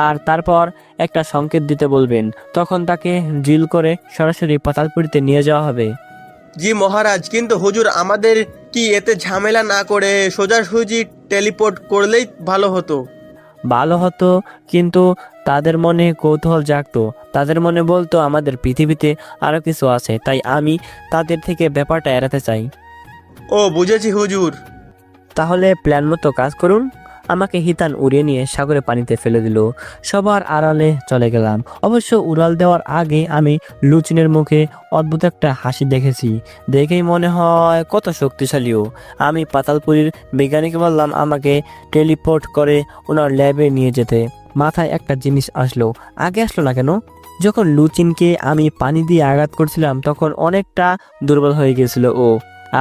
আর তারপর একটা সংকেত দিতে বলবেন, তখন তাকে ড্রিল করে সরাসরি পাতালপুরিতে নিয়ে যাওয়া হবে। জি মহারাজ, কিন্তু হুজুর আমাদের কি এতে ঝামেলা না করে সোজাসুজি টেলিপোর্ট করলেই ভালো হতো? ভালো হতো, কিন্তু তাদের মনে কৌতূহল জাগতো, তাদের মনে বলতো আমাদের পৃথিবীতে আরো কিছু আছে, তাই আমি তাদের থেকে ব্যাপারটা এড়াতে চাই। ও বুঝেছি হুজুর। তাহলে প্ল্যান মতো কাজ করুন। আমাকে হিতান উড়িয়ে নিয়ে সাগরে পানিতে ফেলে দিল। সবার আড়ালে চলে গেলাম। অবশ্য উড়াল দেওয়ার আগে আমি লুচিনের মুখে অদ্ভুত একটা হাসি দেখেছি। দেখেই মনে হয় কত শক্তিশালীও। আমি পাতালপুরীর বিজ্ঞানীকে বললাম আমাকে টেলিপোর্ট করে ওনার ল্যাবে নিয়ে যেতে। মাথায় একটা জিনিস আসলো, আগে আসলো না কেন? যখন লুচিনকে আমি পানি দিয়ে আঘাত করছিলাম তখন অনেকটা দুর্বল হয়ে গেছিল ও।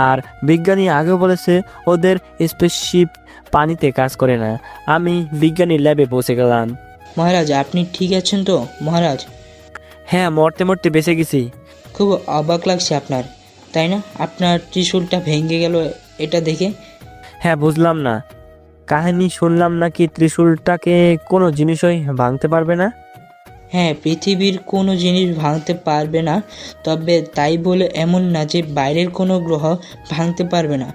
আর বিজ্ঞানী আগেও বলেছে ওদের স্পেসশিপ পানিতে কাজ করে না। আমি বিজ্ঞানীর ল্যাবে পৌঁছে গেলাম। মহারাজ, আপনি ঠিক আছেন তো মহারাজ? হ্যাঁ, মরতে মরতে বেঁচে গেছি। খুব অবাক লাগছে আপনার, তাই না? আপনার ত্রিশূলটা ভেঙে গেল এটা দেখে। হ্যাঁ, বুঝলাম না, কাহিনী শুনলাম নাকি ত্রিশূলটাকে কোনো জিনিসই ভাঙতে পারবে না। হ্যাঁ, পৃথিবীর কোনো জিনিস ভাঙতে পারবে না, তবে তাই বলে এমন না যে বাইরের কোনো গ্রহ ভাঙতে পারবে না।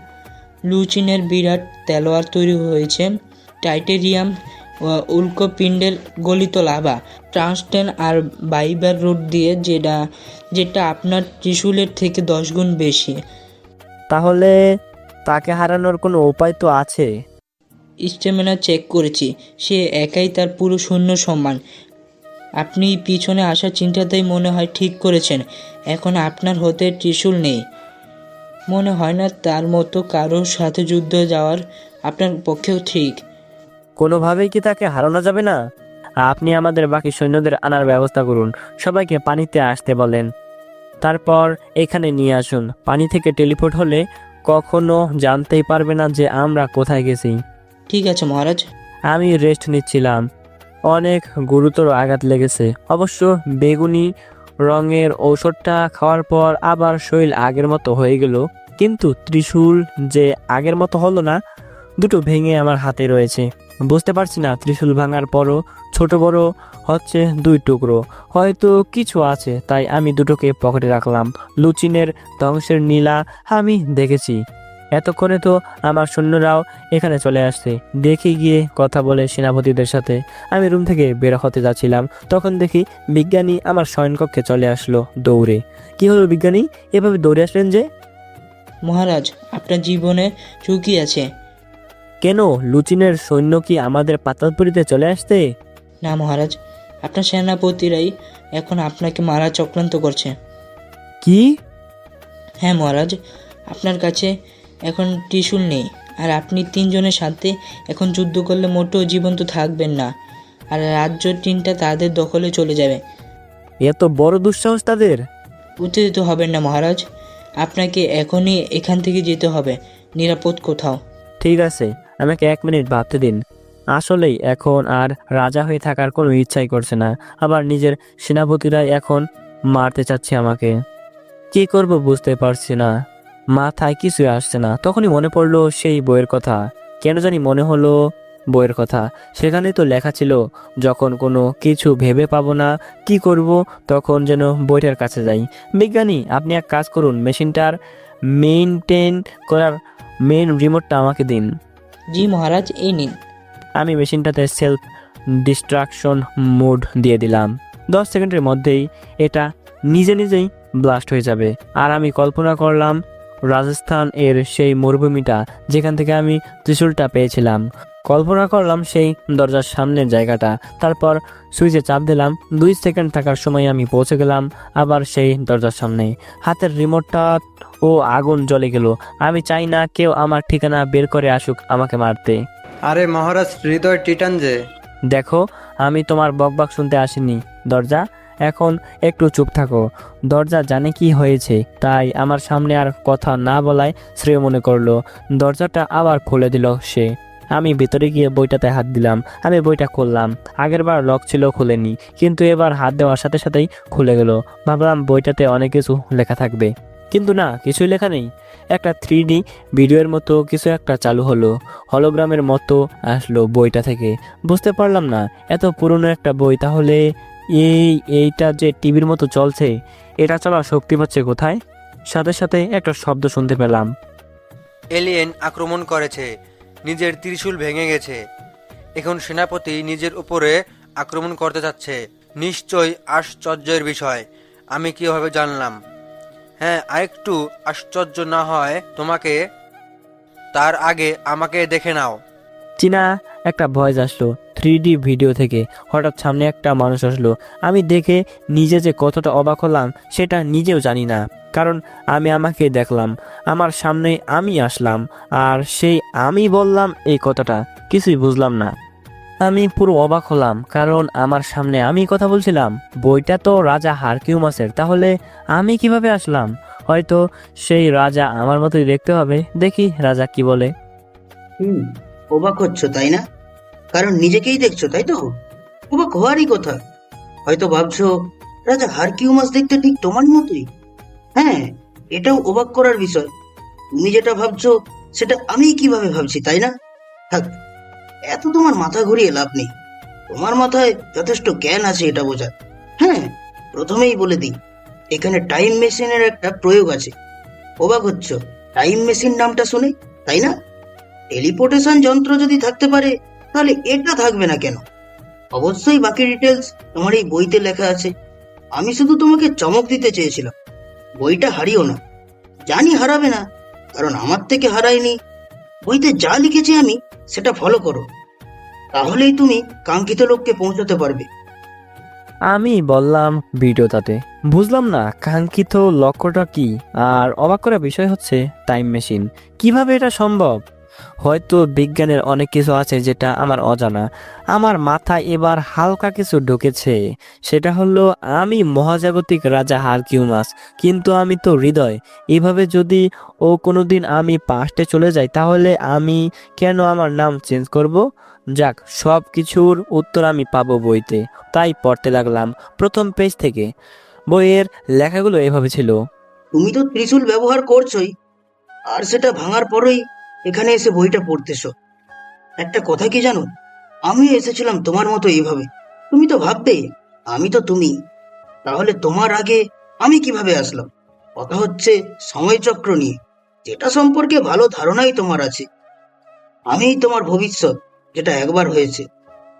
লুচিনের বিরাট তলোয়ার তৈরি হয়েছে টাইটেরিয়াম, উল্কাপিণ্ডের গলিত লাভা, ট্রান্সটেন আর বাইবার রুট দিয়ে, যেটা যেটা আপনার ত্রিশূলের থেকে 10 গুণ বেশি। তাহলে তাকে হারানোর কোনো উপায় তো আছে? স্টেমিনা চেক করেছি, সে একাই তার পুরো সৈন্য সম্মান। আপনি পিছনে আসার চিন্তাতেই মনে হয় ঠিক করেছেন। এখন আপনার হাতে ত্রিশূল নেই, মনে হয় না তার মতো কারোর সাথে যুদ্ধে যাওয়ার আপনার পক্ষেও ঠিক। কোনোভাবেই কি তাকে হারানো যাবে না? আপনি আমাদের বাকি সৈন্যদের আনার ব্যবস্থা করুন, সবাইকে পানিতে আসতে বলেন, তারপর এখানে নিয়ে আসুন। পানি থেকে টেলিপোর্ট হলে কখনো জানতেই পারবে না যে আমরা কোথায় গেছি। ঠিক আছে মহারাজ। আমি রেস্ট নিচ্ছিলাম, অনেক গুরুতর আঘাত লেগেছে। অবশ্য বেগুনি রঙের ঔষধটা খাওয়ার পর আবার শরীর আগের মতো হয়ে গেল, কিন্তু ত্রিশূল যে আগের মতো হলো না। দুটো ভেঙে আমার হাতে রয়েছে। বুঝতে পারছি না ত্রিশূল ভাঙার পরও ছোট বড় হচ্ছে দুই টুকরো, হয়তো কিছু আছে, তাই আমি দুটোকে পকেটে রাখলাম। লুচিনের ধ্বংসের নীলা আমি দেখেছি। এতক্ষণে তো আমার সৈন্যরাও এখানে চলে আসছে। দেখে গিয়ে কথা বলে সেনাপতিদের সাথে আমি রুম থেকে বের হতে যাচ্ছিলাম, তখন দেখি বিজ্ঞানী আমার শয়নকক্ষে চলে আসলো দৌড়ে। কি হলো বিজ্ঞানী, এভাবে দৌড়ে আসলেন যে? মহারাজ, আপনার জীবনে ঝুঁকি আছে। কেন, লুচিনের সৈন্য কি আমাদের পাতালপুরিতে চলে আসতে? না মহারাজ, আপনার সেনাপতিরাই এখন আপনাকে মারা চক্রান্ত করছে। কি? হ্যাঁ মহারাজ, আপনার কাছে এখন ত্রিশূল নেই, আর আপনি 3 জনের সাথে এখন যুদ্ধ করলে মোটেও জীবন্ত থাকবেন না, আর রাজ্য 3টা তাদের দখলে চলে যাবে। এত বড় দুঃসাহস তাদের! উত্তেজিত হবেন না মহারাজ, আপনাকে এখনই এখান থেকে যেতে হবে নিরাপদ কোথাও। ঠিক আছে, আমাকে 1 মিনিট ভাবতে দিন। আসলেই এখন আর রাজা হয়ে থাকার কোনো ইচ্ছাই করছে না, আবার নিজের সেনাপতিরাই এখন মারতে চাচ্ছে আমাকে। কি করব বুঝতে পারছি না, মাথায় কিছুই আসছে না। তখনই মনে পড়লো সেই বইয়ের কথা। কেন জানি মনে হলো বইয়ের কথা, সেখানে তো লেখা ছিল যখন কোনো কিছু ভেবে পাবো না কি করব, তখন যেন বইটার কাছে যাই। বিজ্ঞানী, আপনি এক কাজ করুন, মেশিনটার মেইনটেইন করার মেইন রিমোটটা আমাকে দিন। জি মহারাজ, এই নিন। আমি মেশিনটাতে সেলফ ডিস্ট্রাকশন মোড দিয়ে দিলাম। 10 সেকেন্ডের মধ্যেই এটা নিজে নিজেই ব্লাস্ট হয়ে যাবে। আর আমি কল্পনা করলাম রাজস্থান এর সেই মরুভূমিটা যেখান থেকে আমি ত্রিশূলটা পেয়েছিলাম। কল্পনা করলাম সেই দরজার সামনের জায়গাটা, তারপর সুইচে চাপ দিলাম। 2 সেকেন্ড থাকার সময় আমি পৌঁছে গেলাম আবার সেই দরজার সামনে। হাতের রিমোটটা ও আগুন জ্বলে গেল। আমি চাই না কেউ আমার ঠিকানা বের করে আসুক আমাকে মারতে। আরে মহারাজ, হৃদয় টিটান যে। দেখো, আমি তোমার বকবক শুনতে আসিনি। দরজা, এখন একটু চুপ থাকো। দরজা জানে কি হয়েছে, তাই আমার সামনে আর কথা না বলায় শ্রেয় মনে করলো। দরজাটা আবার খুলে দিল সে। আমি ভিতরে গিয়ে বইটাতে হাত দিলাম। আমি বইটা খুললাম। আগেরবার লক ছিল, খুলেনি, কিন্তু এবার হাত দেওয়ার সাথে সাথেই খুলে গেল। ভাবলাম বইটাতে অনেক কিছু লেখা থাকবে। কিন্তু না, কিছুই লেখা নেই। একটা 3D ভিডিওর মতো কিছু একটা চালু হলো, হলোগ্রামের মতো আসলো বইটা থেকে। বুঝতে পারলাম না, এত পুরনো একটা বই, তাহলে এইটা যে টিভির মতো চলছে, এটা চলার শক্তি পাচ্ছে কোথায়? সাথে সাথে একটা শব্দ শুনতে পেলাম। এলিয়েন আক্রমণ করেছে, নিজের ত্রিশূল ভেঙে গেছে, এখন সেনাপতি নিজের উপরে আক্রমণ করতে যাচ্ছে। নিশ্চয়ই আশ্চর্যের বিষয়, আমি কিভাবে জানলাম? হ্যাঁ, আরেকটু আশ্চর্য না হয় তোমাকে, তার আগে আমাকে দেখে নাও। চীনা একটা ভয়েস আসলো 3D ভিডিও থেকে। হঠাৎ সামনে একটা মানুষ আসলো। আমি দেখে নিজে যে কতটা অবাক হলাম সেটা নিজেও জানি না, কারণ আমি আমাকে দেখলাম, আমার সামনে আমি আসলাম, আর সেই আমি বললাম এই কথাটা। কিছুই বুঝলাম না, আমি পুরো অবাক হলাম, কারণ আমার সামনে আমি কথা বলছিলাম। বইটা তো রাজা হারকিউমাসের, তাহলে আমি কিভাবে আসলাম? হয়তো সেই রাজা আমার মতোই দেখতে হবে। দেখি রাজা কি বলে। অবাক হচ্ছ তাই না? কারণ নিজেকেই দেখছো তাই তো? অবাক হওয়ারই কথা। হয়তো ভাবছো রাজা হারকিউমাস দেখতে ঠিক তোমার মতোই। হ্যাঁ, এটাও অবাক করার বিষয়। তুমি যেটা ভাবছো সেটা আমি কিভাবে ভাবছি তাই না? থাক, এত তোমার মাথা ঘুরিয়ে লাভ নেই। তোমার মাথায় যথেষ্ট জ্ঞান আছে এটা বোঝার। হ্যাঁ, প্রথমেই বলে দিই, এখানে টাইম মেশিনের একটা প্রয়োগ আছে। অবাক হচ্ছ টাইম মেশিন নামটা শুনে, তাই না? টেলিপোর্টেশন যন্ত্র যদি থাকতে পারে তাহলে এটা থাকবে না কেন? অবশ্যই বাকি ডিটেলস তোমার এই বইতে লেখা আছে। আমি শুধু তোমাকে চমক দিতে চেয়েছিলাম। বইটা হারিও না। জানি হারাবে না, কারণ আমার থেকে হারায়নি। বইতে যা লিখেছি আমি সেটা ফলো করো, তাহলেই তুমি কাঙ্ক্ষিত লক্ষ্যে পৌঁছাতে পারবে। আমি বললাম ভিডিওটাতে, বুঝলাম না কাঙ্ক্ষিত লক্ষ্যটা কি। আর অবাক করার বিষয় হচ্ছে টাইম মেশিন, কিভাবে এটা সম্ভব? হয়তো বিজ্ঞানের অনেক কিছু আছে যেটা আমার অজানা। আমার মাথায় এবার হালকা কিছু ঢুকেছে, সেটা হলো আমি মহাজাগতিক রাজা হারকিউমাস, কিন্তু আমি তো হৃদয়। এভাবে যদি কোনোদিন আমি পাস্টে চলে যাই, তাহলে আমি কেন আমার নাম চেঞ্জ করব? যাক, সব কিছুর উত্তর আমি পাবো বইতে। তাই পড়তে লাগলাম প্রথম পেজ থেকে। বইয়ের লেখাগুলো এভাবে ছিল। তুমি তো ত্রিশূল ব্যবহার করছোই, আর সেটা ভাঙার পরেই এখানে এসে বইটা পড়তেছো। একটা কথা কি জানো, আমিও এসেছিলাম তোমার মতো এইভাবে। তুমি তো ভাবতে আমি তো তুমি, তাহলে তোমার আগে আমি কিভাবে আসলাম? কথা হচ্ছে সময়চক্র নিয়ে, যেটা সম্পর্কে ভালো ধারণাই তোমার আছে। আমিই তোমার ভবিষ্যৎ, যেটা একবার হয়েছে।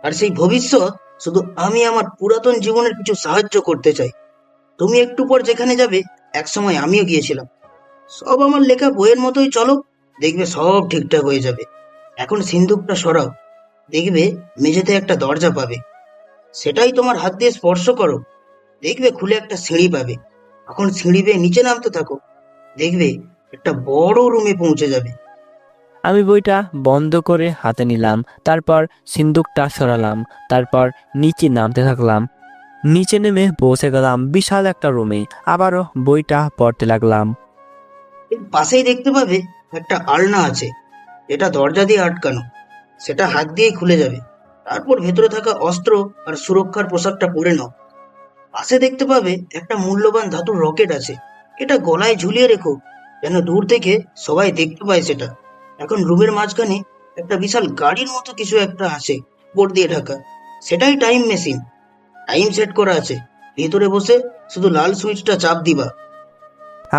আর সেই ভবিষ্যৎ শুধু আমি আমার পুরাতন জীবনের কিছু সাহায্য করতে চাই। তুমি একটু পর যেখানে যাবে, একসময় আমিও গিয়েছিলাম। সব আমার লেখা বইয়ের মতোই চলো, দেখবে সব ঠিকঠাক হয়ে যাবে। এখন সিন্দুকটা সরাও, দেখবে মেঝেতে একটা দরজা পাবে। সেটাই তোমার হাত দিয়ে স্পর্শ করো, দেখবে খুলে একটা সিঁড়ি পাবে। এখন সিঁড়ি বেয়ে নিচে নামতে থাকো, দেখবে একটা বড় রুমে পৌঁছে যাবে। আমি বইটা বন্ধ করে হাতে নিলাম, তারপর সিন্দুকটা সরালাম, তারপর নিচে নামতে থাকলাম। নিচে নেমে পৌঁছে গেলাম বিশাল একটা রুমে। আবারও বইটা পড়তে লাগলাম। এর পাশেই দেখতে পাবে একটা আলনা আছে, যেটা দরজা দিয়ে আটকানো। সেটা হাত দিয়েই খুলে যাবে। তারপর ভেতরে থাকা অস্ত্র আর সুরক্ষার পোশাকটা পরে নাও। পাশে দেখতে পাবে একটা মূল্যবান ধাতুর রকেট আছে। এটা গলায় ঝুলিয়ে রেখো, যেন দূর থেকে সবাই দেখতে পায় সেটা। এখন রুমের মাঝখানে একটা বিশাল গাড়ির মতো কিছু একটা আছে, বোর্ড দিয়ে ঢাকা। সেটাই টাইম মেশিন। টাইম সেট করা আছে। ভেতরে বসে শুধু লাল সুইচটা চাপ দিবা।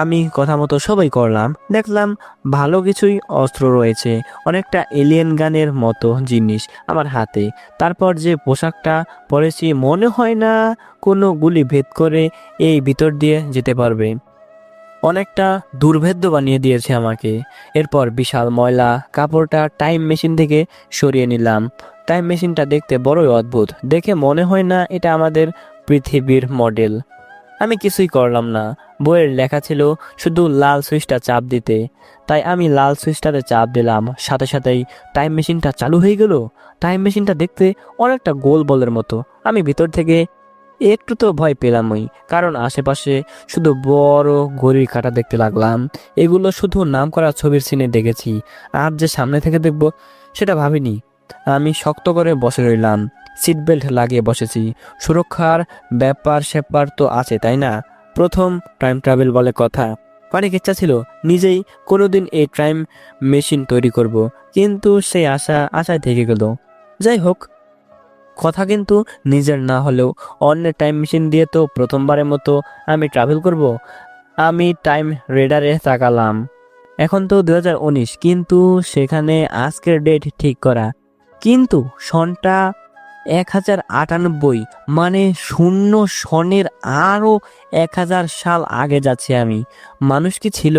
আমি কথা মতো সবাই করলাম। দেখলাম ভালো কিছুই অস্ত্র রয়েছে, অনেকটা এলিয়েন গানের মতো জিনিস আমার হাতে। তারপর যে পোশাকটা পরেছি, মনে হয় না কোনো গুলি ভেদ করে এই ভিতর দিয়ে যেতে পারবে। অনেকটা দুর্ভেদ্য বানিয়ে দিয়েছে আমাকে। এরপর বিশাল ময়লা কাপড়টা টাইম মেশিন থেকে সরিয়ে নিলাম। টাইম মেশিনটা দেখতে বড়ই অদ্ভুত, দেখে মনে হয় না এটা আমাদের পৃথিবীর মডেল। আমি কিছুই করলাম না। বইয়ের লেখা ছিল শুধু লাল সুইচটা চাপ দিতে, তাই আমি লাল সুইচটাতে চাপ দিলাম। সাথে সাথেই টাইম মেশিনটা চালু হয়ে গেল। টাইম মেশিনটা দেখতে অনেকটা গোল বলের মতো। আমি ভিতর থেকে একটু তো ভয় পেলামই, কারণ আশেপাশে শুধু বড় ঘড়ির কাঁটা দেখতে লাগলাম। এগুলো শুধু নাম করা ছবির সিনে দেখেছি, আর যে সামনে থেকে দেখব সেটা ভাবিনি। আমি শক্ত করে বসে রইলাম, সিট বেল্ট লাগিয়ে বসেছি। সুরক্ষার ব্যাপার স্যাপার তো আছে তাই না? প্রথম টাইম ট্রাভেল বলে কথা। অনেক ইচ্ছা ছিল নিজেই কোনোদিন এই টাইম মেশিন তৈরি করব, কিন্তু সেই আশায় থেকে গেল। যাই হোক, কথা কিন্তু নিজের না হলেও অন্যের টাইম মেশিন দিয়ে তো প্রথমবারের মতো আমি ট্রাভেল করব। আমি টাইম রেডারে তাকালাম। এখন তো 2019, কিন্তু সেখানে আজকের ডেট ঠিক করা, কিন্তু সনটা 1098, মানে শূন্য সনের আরও 1000 সাল আগে যাচ্ছি আমি। মানুষ কি ছিল?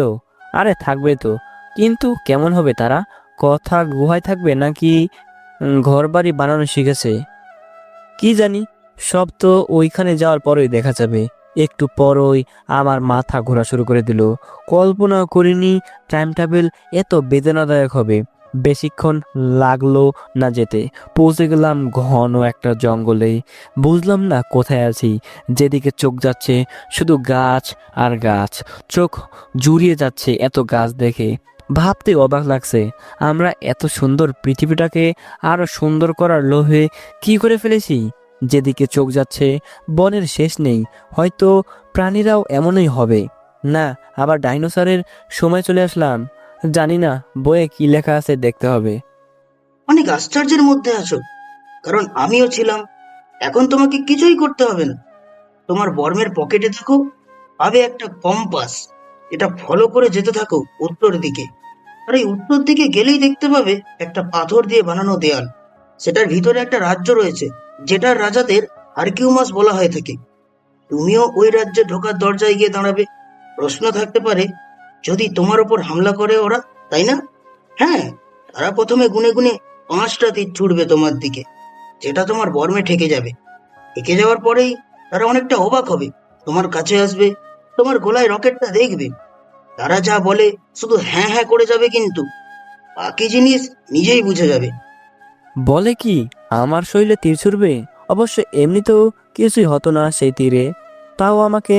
আরে থাকবে তো, কিন্তু কেমন হবে তারা? কথা গুহায় থাকবে নাকি ঘর বাড়ি বানানো শিখেছে কি জানি। সব তো ওইখানে যাওয়ার পরেই দেখা যাবে। একটু পরই আমার মাথা ঘোরা শুরু করে দিল। কল্পনা করিনি টাইম ট্রাভেল এত বেদনাদায়ক হবে। বেশিক্ষণ লাগলো না যেতে, পৌঁছে গেলাম ঘন একটা জঙ্গলে। বুঝলাম না কোথায় আছি। যেদিকে চোখ যাচ্ছে শুধু গাছ আর গাছ, চোখ জুড়িয়ে যাচ্ছে এত গাছ দেখে। ভাবতে অবাক লাগছে, আমরা এত সুন্দর পৃথিবীটাকে আরো সুন্দর করার লোভে কি করে ফেলেছি। যেদিকে চোখ যাচ্ছে বনের শেষ নেই। হয়তো প্রাণীরাও এমনই হবে। না, আবার ডাইনোসরের সময় চলে আসলাম। জানি না বইয়ে কি লেখা আছে, দেখতে হবে। অনেক আশ্চর্যের মধ্যে আছো, কারণ আমিও ছিলাম। এখন তোমাকে কিছুই করতে হবে না। তোমার বর্মের পকেটে দেখো, পাবে একটা কম্পাস। এটা ফলো করে যেতে থাকো উত্তর দিকে। আর এই উত্তর দিকে গেলেই দেখতে পাবে একটা পাথর দিয়ে বানানো দেয়াল। সেটার ভিতরে একটা রাজ্য রয়েছে, যেটার রাজাদের আর্কিউমাস বলা হয়ে থাকে। তুমিও ওই রাজ্যে ঢোকার দরজায় গিয়ে দাঁড়াবে। প্রশ্ন থাকতে পারে, যদি তোমার ওপর হামলা করে ওরা, তাই না? হ্যাঁ, তারা প্রথমে গুনে গুনে 5টা তীর ছুড়বে তোমার দিকে, যেটা তোমার বর্মে ঠেকে যাবে। ঠেকে যাওয়ার পরেই তারা অনেকটা অবাক হবে, তোমার কাছে আসবে, তোমার গলায় রকেটটা দেখবে। তারা যা বলে শুধু হ্যাঁ হ্যাঁ করে যাবে, কিন্তু বাকি জিনিস নিজেই বুঝে যাবে। বলে কি আমার শরীরে তীর ছুড়বে? অবশ্য এমনিতেও কিছুই হতো না সেই তীরে, তাও আমাকে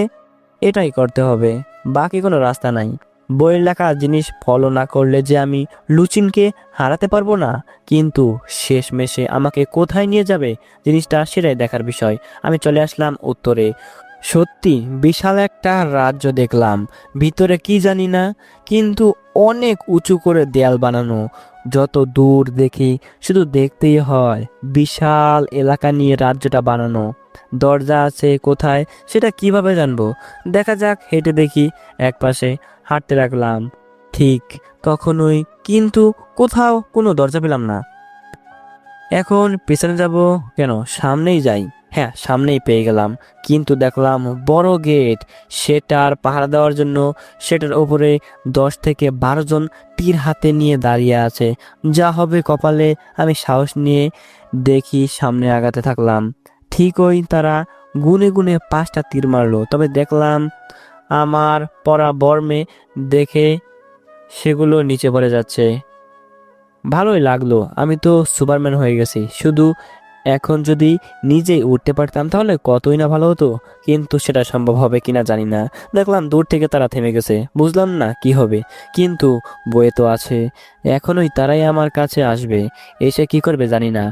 এটাই করতে হবে। বাকি কোনো রাস্তা নাই। বইয়ের লেখা জিনিস ফলো না করলে যে আমি লুচিনকে হারাতে পারবো না। কিন্তু শেষমেশে আমাকে কোথায় নিয়ে যাবে জিনিসটা, সেটাই দেখার বিষয়। আমি চলে আসলাম উত্তরে। সত্যি বিশাল একটা রাজ্য দেখলাম। ভিতরে কি জানি না, কিন্তু অনেক উঁচু করে দেয়াল বানানো। যত দূর দেখি শুধু দেখতেই হয়। বিশাল এলাকা নিয়ে রাজ্যটা বানানো। দরজা আছে কোথায় সেটা কিভাবে জানবো? দেখা যাক, হেঁটে দেখি। এক পাশে হাঁটতে লাগলাম, ঠিক তখনই কিন্তু কোথাও কোনো দরজা পেলাম না। এখন পেছনে যাব কেন, সামনেই যাই। হ্যাঁ, সামনেই পেয়ে গেলাম, কিন্তু দেখলাম বড় গেট। সেটার পাহারা দেওয়ার জন্য সেটার উপরে 10 থেকে 12 জন তীর হাতে নিয়ে দাঁড়িয়ে আছে। যা হবে কপালে। আমি সাহস নিয়ে দেখি সামনে আগাতে থাকলাম। ঠিকই তারা গুনে গুনে 5টা তীর মারলো। তবে দেখলাম আমার পরা বর্মে দেখে সেগুলো নিচে পড়ে যাচ্ছে। ভালোই লাগলো, আমি তো সুপারম্যান হয়ে গেছি। শুধু এখন যদি নিজেই উঠতে পারতাম তাহলে কতই না ভালো হতো, কিন্তু সেটা সম্ভব হবে কিনা জানি না। দেখলাম দূর থেকে তারা থেমে গেছে, বুঝলাম না কি হবে, কিন্তু বয়ে তো আছে। এখনই তারাই আমার কাছে আসবে, এসে কি করবে জানি না।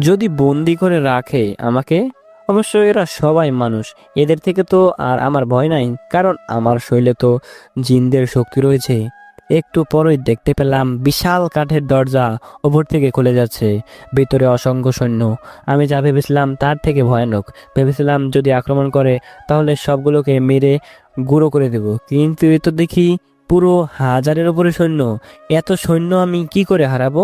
যদি বন্দি করে রাখে আমাকে, অবশ্য এরা সবাই মানুষ, এদের থেকে তো আর আমার ভয় নাই, কারণ আমার শরীরে তো জিনদের শক্তি রয়েছে। একটু পরই দেখতে পেলাম বিশাল কাঠের দরজা ওপর থেকে খুলে যাচ্ছে। ভিতরে অসংখ্য সৈন্য। আমি যা ভেবেছিলাম তার থেকে ভয়ানক। ভেবেছিলাম যদি আক্রমণ করে তাহলে সবগুলোকে মেরে গুঁড়ো করে দেব, কিন্তু এ তো দেখি পুরো 1000-এর উপরে সৈন্য। এত সৈন্য আমি কি করে হারাবো?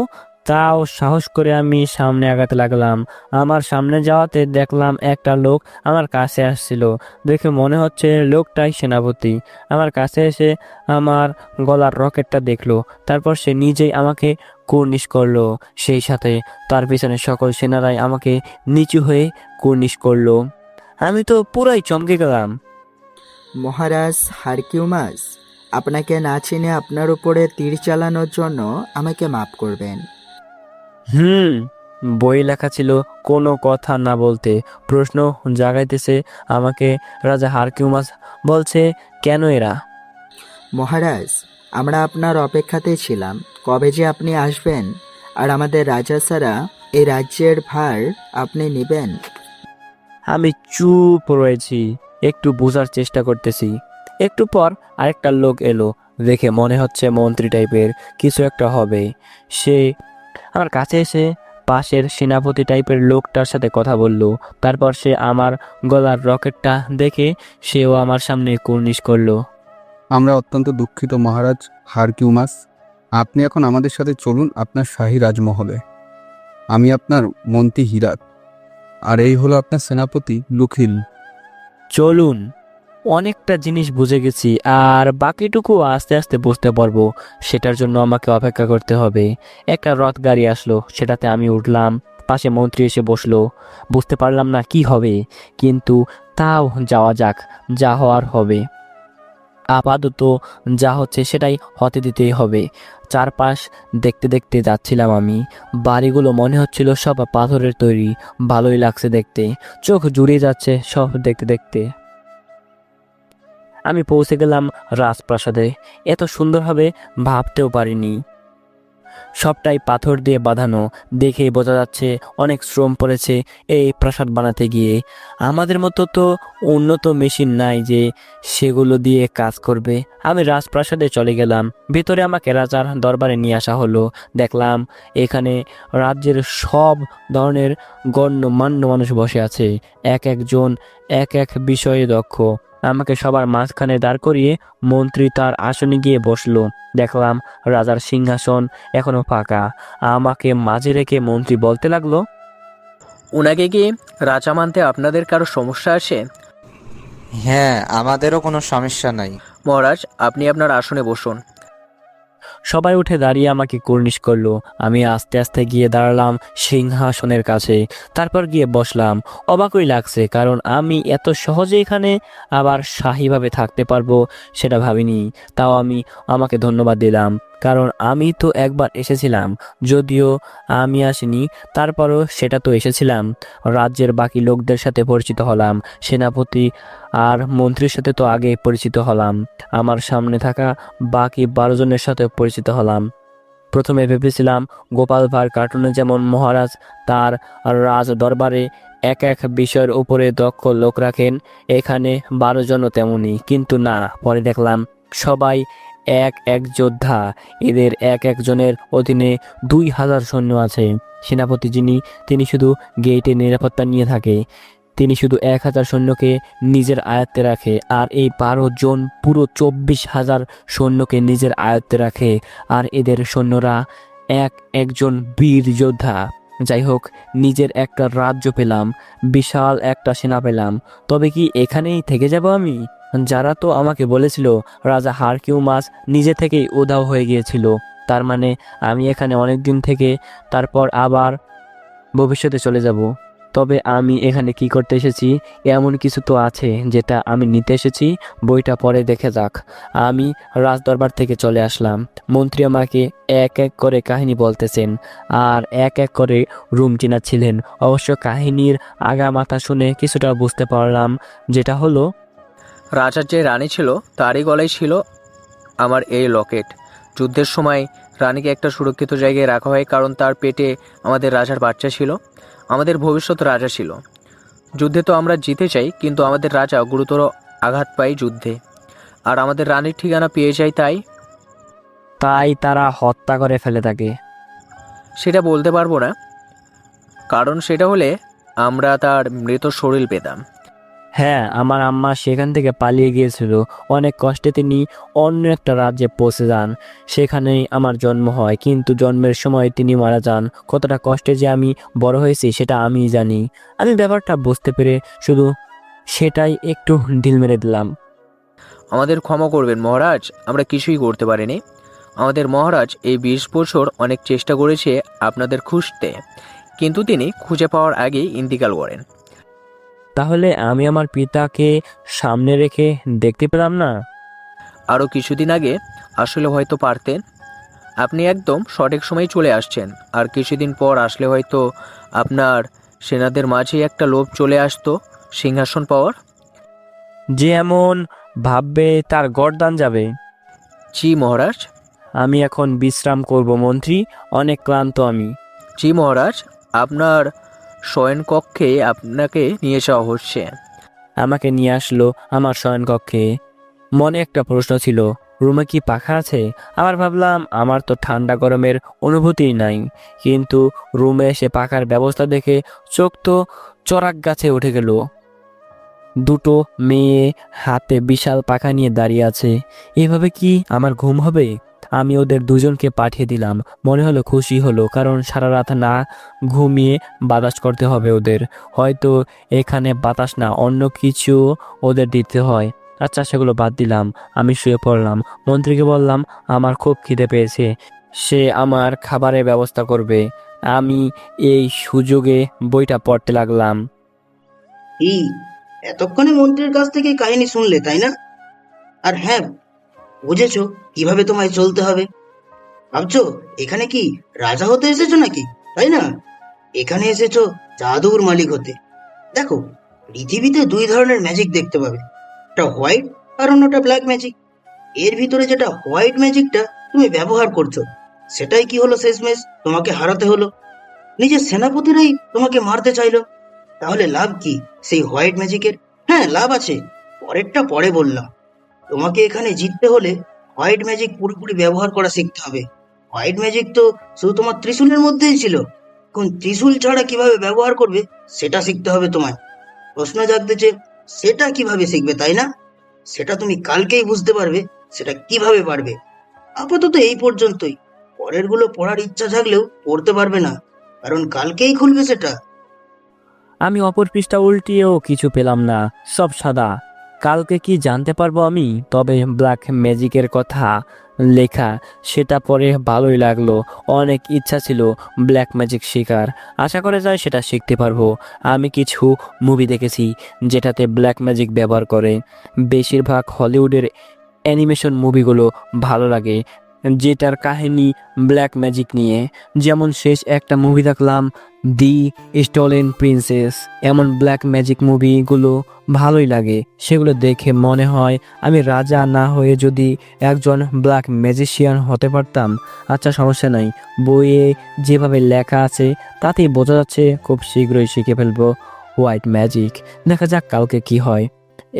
তাও সাহস করে আমি সামনে আগাতে লাগলাম। আমার সামনে যাওয়াতে দেখলাম একটা লোক আমার কাছে আসছিল। দেখে মনে হচ্ছে লোকটাই সেনাপতি। আমার কাছে এসে আমার গলার রকেটটা দেখলো, তারপর সে নিজেই আমাকে কুর্নিশ করলো। সেই সাথে তার পিছনে সকল সেনারাই আমাকে নিচু হয়ে কুর্নিশ করলো। আমি তো পুরাই চমকে গেলাম। মহারাজ হারকিউমাস, আপনাকে না চিনে আপনার উপরে তীর চালানোর জন্য আমাকে মাফ করবেন। বই লেখা ছিল কোনো কথা না বলতে। প্রশ্ন জাগাইতেছে আমাকে। রাজা হারকিউমাস বলছে, কেন এরা? মহারাজ, আমরা আপনার অপেক্ষাতেই ছিলাম, কবে যে আপনি আসবেন আর আমাদের রাজা ছাড়া এই রাজ্যের ভার আপনি নেবেন। আমি চুপ রয়েছি, একটু বোঝার চেষ্টা করতেছি। একটু পর আরেকটা লোক এলো, দেখে মনে হচ্ছে মন্ত্রী টাইপের কিছু একটা হবে। সে আমার কাছে এসে পাশের সেনাপতি টাইপের লোকটার সাথে কথা বলল। তারপর সে আমার গলার রকেটটা দেখে সেও আমার সামনে কুর্নিশ করলো। আমরা অত্যন্ত দুঃখিত মহারাজ হারকিউমাস। আপনি এখন আমাদের সাথে চলুন আপনার শাহী রাজমহলে। আমি আপনার মন্ত্রী হিরাত, আর এই হলো আপনার সেনাপতি লুখিল। চলুন, অনেকটা জিনিস বুঝে গেছি, আর বাকিটুকু আস্তে আস্তে বুঝতে পারবো। সেটার জন্য আমাকে অপেক্ষা করতে হবে। একটা রথ গাড়ি আসলো, সেটাতে আমি উঠলাম। পাশে মন্ত্রী এসে বসলো। বুঝতে পারলাম না কি হবে, কিন্তু তাও যাওয়া যাক, যা হওয়ার হবে। আপাতত যা হচ্ছে সেটাই হতে দিতেই হবে। চারপাশ দেখতে দেখতে যাচ্ছিলাম আমি। বাড়িগুলো মনে হচ্ছিল সব পাথরের তৈরি, ভালোই লাগছে দেখতে। চোখ জুড়িয়ে যাচ্ছে সব দেখতে দেখতে। আমি পৌঁছে গেলাম রাজপ্রাসাদে। এত সুন্দর হবে ভাবতেও পারিনি। সবটাই পাথর দিয়ে বাঁধানো, দেখেই বোঝা যাচ্ছে অনেক শ্রম পড়েছে এই প্রাসাদ বানাতে গিয়ে। আমাদের মতো তো উন্নত মেশিন নাই যে সেগুলো দিয়ে কাজ করবে। আমি রাজপ্রাসাদে চলে গেলাম। ভিতরে আমাকে রাজার দরবারে নিয়ে আসা হলো। দেখলাম এখানে রাজ্যের সব ধরনের গণ্যমান্য মানুষ বসে আছে, এক একজন এক এক বিষয়ে দক্ষ। আমাকে সবার মাঝখানে দাঁড় করিয়ে মন্ত্রী তার আসনে গিয়ে বসলো। দেখলাম রাজার সিংহাসন এখনো ফাঁকা। আমাকে মাঝে রেখে মন্ত্রী বলতে লাগলো, ওনাকে কি রাজা মানতে আপনাদের কারো সমস্যা আছে? হ্যাঁ, আমাদেরও কোনো সমস্যা নাই। মহারাজ, আপনি আপনার আসনে বসুন। সবাই উঠে দাঁড়িয়ে আমাকে কুর্নিশ করলো। আমি আস্তে আস্তে গিয়ে দাঁড়ালাম সিংহাসনের কাছে। তারপর গিয়ে বসলাম। অবাকই লাগছে, কারণ আমি এত সহজে এখানে আবার শাহীভাবে থাকতে পারবো সেটা ভাবিনি। তাও আমি আমাকে ধন্যবাদ দিলাম, কারণ আমি তো একবার এসেছিলাম। যদিও আমি আসিনি, তারপরও সেটা তো এসেছিলাম। রাজ্যের বাকি লোকদের সাথে পরিচিত হলাম। সেনাপতি আর মন্ত্রীর সাথে তো আগে পরিচিত হলাম। আমার সামনে থাকা বাকি 12 জনের সাথে পরিচিত হলাম। প্রথমে ভেবেছিলাম গোপাল ভাঁড় কার্টুনে যেমন মহারাজ তার রাজ দরবারে এক এক বিষয়ের উপরে দক্ষ লোক রাখেন, এখানে 12 জনও তেমনি। কিন্তু না, পরে দেখলাম সবাই এক এক যোদ্ধা। এদের এক একজনের অধীনে 2000 সৈন্য আছে। সেনাপতি যিনি, তিনি শুধু গেটে নিরাপত্তা নিয়ে থাকে। তিনি শুধু 1000 সৈন্যকে নিজের আয়ত্তে রাখে, আর এই 12 জন পুরো 24,000 সৈন্যকে নিজের আয়ত্তে রাখে। আর এদের সৈন্যরা এক একজন বীর যোদ্ধা। যাই হোক, নিজের একটা রাজ্য পেলাম, বিশাল একটা সেনা পেলাম। তবে কি এখানেই থেকে যাব আমি? যারা তো আমাকে বলেছিল রাজা হারকিউমাস নিজে থেকেই উধাও হয়ে গিয়েছিল, তার মানে আমি এখানে অনেক দিন থেকে তারপর আবার ভবিষ্যতে চলে যাব। তবে আমি এখানে কি করতে এসেছি, এমন কিছু তো আছে যেটা আমি নিতে এসেছি। বইটা পরে দেখে যাক। আমি রাজদরবার থেকে চলে আসলাম। মন্ত্রী আমাকে এক এক করে কাহিনী বলতেছেন, আর এক এক করে রুম চিনাচ্ছিলেন। অবশ্য কাহিনীর আগা মাথা শুনে কিছুটা বুঝতে পারলাম, যেটা হলো রাজার যে রানী ছিল তারই গলায় ছিল আমার এই লকেট। যুদ্ধের সময় রানীকে একটা সুরক্ষিত জায়গায় রাখা হয়, কারণ তার পেটে আমাদের রাজার বাচ্চা ছিল, আমাদের ভবিষ্যৎ রাজা ছিল। যুদ্ধে তো আমরা জিতে চাই, কিন্তু আমাদের রাজা গুরুতর আঘাত পায় যুদ্ধে, আর আমাদের রানীর ঠিকানা পেয়ে যায়। তাই তারা হত্যা করে ফেলে তাকে। সেটা বলতে পারবো না, কারণ সেটা হলে আমরা তার মৃত শরীর পেতাম। হ্যাঁ, আমার আম্মা সেখান থেকে পালিয়ে গিয়েছিল। অনেক কষ্টে তিনি অন্য একটা রাজ্যে পৌঁছে যান। সেখানেই আমার জন্ম হয়, কিন্তু জন্মের সময় তিনি মারা যান। কতটা কষ্টে যে আমি বড় হয়েছি সেটা আমিই জানি। আমি ব্যাপারটা বুঝতে পেরে শুধু সেটাই একটু ঢিল মেরে দিলাম। আমাদের ক্ষমা করবেন মহারাজ, আমরা কিছুই করতে পারিনি। আমাদের মহারাজ এই 20 বছর অনেক চেষ্টা করেছে আপনাদের খুঁজতে, কিন্তু তিনি খুঁজে পাওয়ার আগেই ইন্তিকাল করেন। তাহলে আমি আমার পিতাকে সামনে রেখে দেখতে পেলাম না? আরও কিছুদিন আগে আসলে হয়তো পারতেন। আপনি একদম সঠিক সময় চলে আসছেন, আর কিছুদিন পর আসলে হয়তো আপনার সেনাদের মাঝে একটা লোভ চলে আসতো সিংহাসন পাওয়ার। যে এমন ভাববে তার গর্দান যাবে। জি মহারাজ। আমি এখন বিশ্রাম করব মন্ত্রী, অনেক ক্লান্ত আমি। জি মহারাজ, আপনার শয়নকক্ষে আপনাকে নিয়ে যাওয়া হচ্ছে। আমাকে নিয়ে আসলো আমার শয়নকক্ষে। মনে একটা প্রশ্ন ছিল, রুমে কি পাখা আছে? আবার ভাবলাম আমার তো ঠান্ডা গরমের অনুভূতিই নাই, কিন্তু রুমে এসে পাখার ব্যবস্থা দেখে চোখ তো চড়াক গাছে উঠে গেল। দুটো মেয়ে হাতে বিশাল পাখা নিয়ে দাঁড়িয়ে আছে। এভাবে কি আমার ঘুম হবে? আমি ওদের দুজনকে পাঠিয়ে দিলাম। মনে হলো খুশি হলো, কারণ সারা রাত না ঘুমিয়ে বাতাস করতে হবে ওদের। হয়তো এখানে বাতাস না, অন্য কিছু ওদের দিতে হয়। আচ্ছা, সেগুলো বাদ দিলাম। আমি শুয়ে পড়লাম। মন্ত্রীকে বললাম আমার খুব খিদে পেয়েছে, সে আমার খাবারের ব্যবস্থা করবে। আমি এই সুযোগে বইটা পড়তে লাগলাম। কি এতক্ষণে মন্ত্রীর কাছ থেকে কাহিনী শুনলে, তাই না? আর হ্যাঁ, বুঝেছো কিভাবে তোমায় চলতে হবে? ভাবছো এখানে কি রাজা হতে এসেছো নাকি, তাই না? এখানে এসেছো জাদুর মালিক হতে। দেখো, পৃথিবীতে দুই ধরনের ম্যাজিক দেখতে পাবে, একটা হোয়াইট আর অন্যটা ব্ল্যাক ম্যাজিক। এর ভিতরে যেটা হোয়াইট ম্যাজিকটা তুমি ব্যবহার করছো, সেটাই কি হলো শেষমেশ তোমাকে হারাতে হলো। নিজের সেনাপতিরাই তোমাকে মারতে চাইলো, তাহলে লাভ কি সেই হোয়াইট ম্যাজিকের? হ্যাঁ, লাভ আছে, পরেরটা পরে বললাম। তোমাকে এখানে জিততে হলে হোয়াইট ম্যাজিক পুরোপুরি ব্যবহার করা শিখতে হবে। হোয়াইট ম্যাজিক তো শুধু তোমার ত্রিশূলের মধ্যেই ছিল, এখন ত্রিশূল ছাড়া কিভাবে ব্যবহার করবে সেটা শিখতে হবে তোমায়। প্রশ্ন জাগতেছে, সেটা কিভাবে শিখবে, তাই না? সেটা তুমি কালকেই বুঝতে পারবে, সেটা কিভাবে পারবে। আপাতত এই পর্যন্তই। পরের গুলো পড়ার ইচ্ছা জাগলেও পড়তে পারবে না, কারণ কালকেই খুলবে সেটা। আমি অপর পৃষ্ঠা উল্টিয়েও কিছু পেলাম না, সব সাদা। কালকে কি জানতে পারবো আমি? তবে ব্ল্যাক ম্যাজিকের কথা লেখা, সেটা পরে ভালোই লাগলো। অনেক ইচ্ছা ছিল ব্ল্যাক ম্যাজিক শেখার। আশা করা যায় সেটা শিখতে পারবো। আমি কিছু মুভি দেখেছি যেটাতে ব্ল্যাক ম্যাজিক ব্যবহার করে। বেশিরভাগ হলিউডের অ্যানিমেশন মুভিগুলো ভালো লাগে, যেটার কাহিনী ব্ল্যাক ম্যাজিক নিয়ে। যেমন শেষ একটা মুভি দেখলাম, দি স্টোলেন প্রিন্সেস। এমন ব্ল্যাক ম্যাজিক মুভিগুলো ভালোই লাগে। সেগুলো দেখে মনে হয় আমি রাজা না হয়ে যদি একজন ব্ল্যাক ম্যাজিশিয়ান হতে পারতাম। আচ্ছা, সমস্যা নাই, বইয়ে যেভাবে লেখা আছে তাতেই বোঝা যাচ্ছে খুব শীঘ্রই শিখে ফেলবো হোয়াইট ম্যাজিক। দেখা যাক কালকে কি হয়।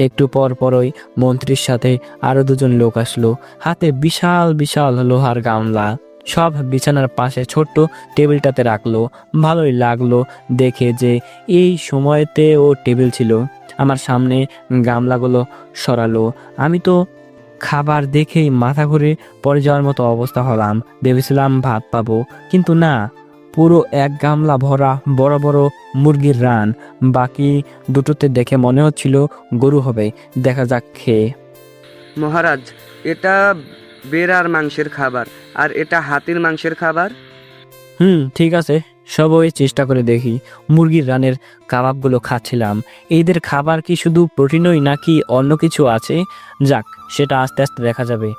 একটু পর পরই মন্ত্রীর সাথে আরো দুজন লোক আসলো, হাতে বিশাল বিশাল লোহার গামলা। সব বিছানার পাশে ছোট্ট টেবিলটাতে রাখলো। ভালোই লাগলো দেখে যে এই সময়তে ও টেবিল ছিল। আমার সামনে গামলাগুলো সরালো। আমি তো খাবার দেখেই মাথা ঘুরে পড়ে যাওয়ার মতো অবস্থা হলাম। ভেবেছিলাম ভাত পাবো, কিন্তু না, পুরো এক গামলা ভরা বড় বড় মুরগির রান। বাকি দুটোতে দেখে মনে হচ্ছিল গরু হবে। দেখা যাক খেয়ে। মহারাজ, এটা বেড়ার মাংসের খাবার আর এটা হাতির মাংসের খাবার। ঠিক আছে, সবই চেষ্টা করে দেখি। মুরগির রানের কাবাবগুলো খাচ্ছিলাম। এদের খাবার কি শুধু প্রোটিনই নাকি অন্য কিছু আছে? যাক, সেটা আস্তে আস্তে দেখা যাবে।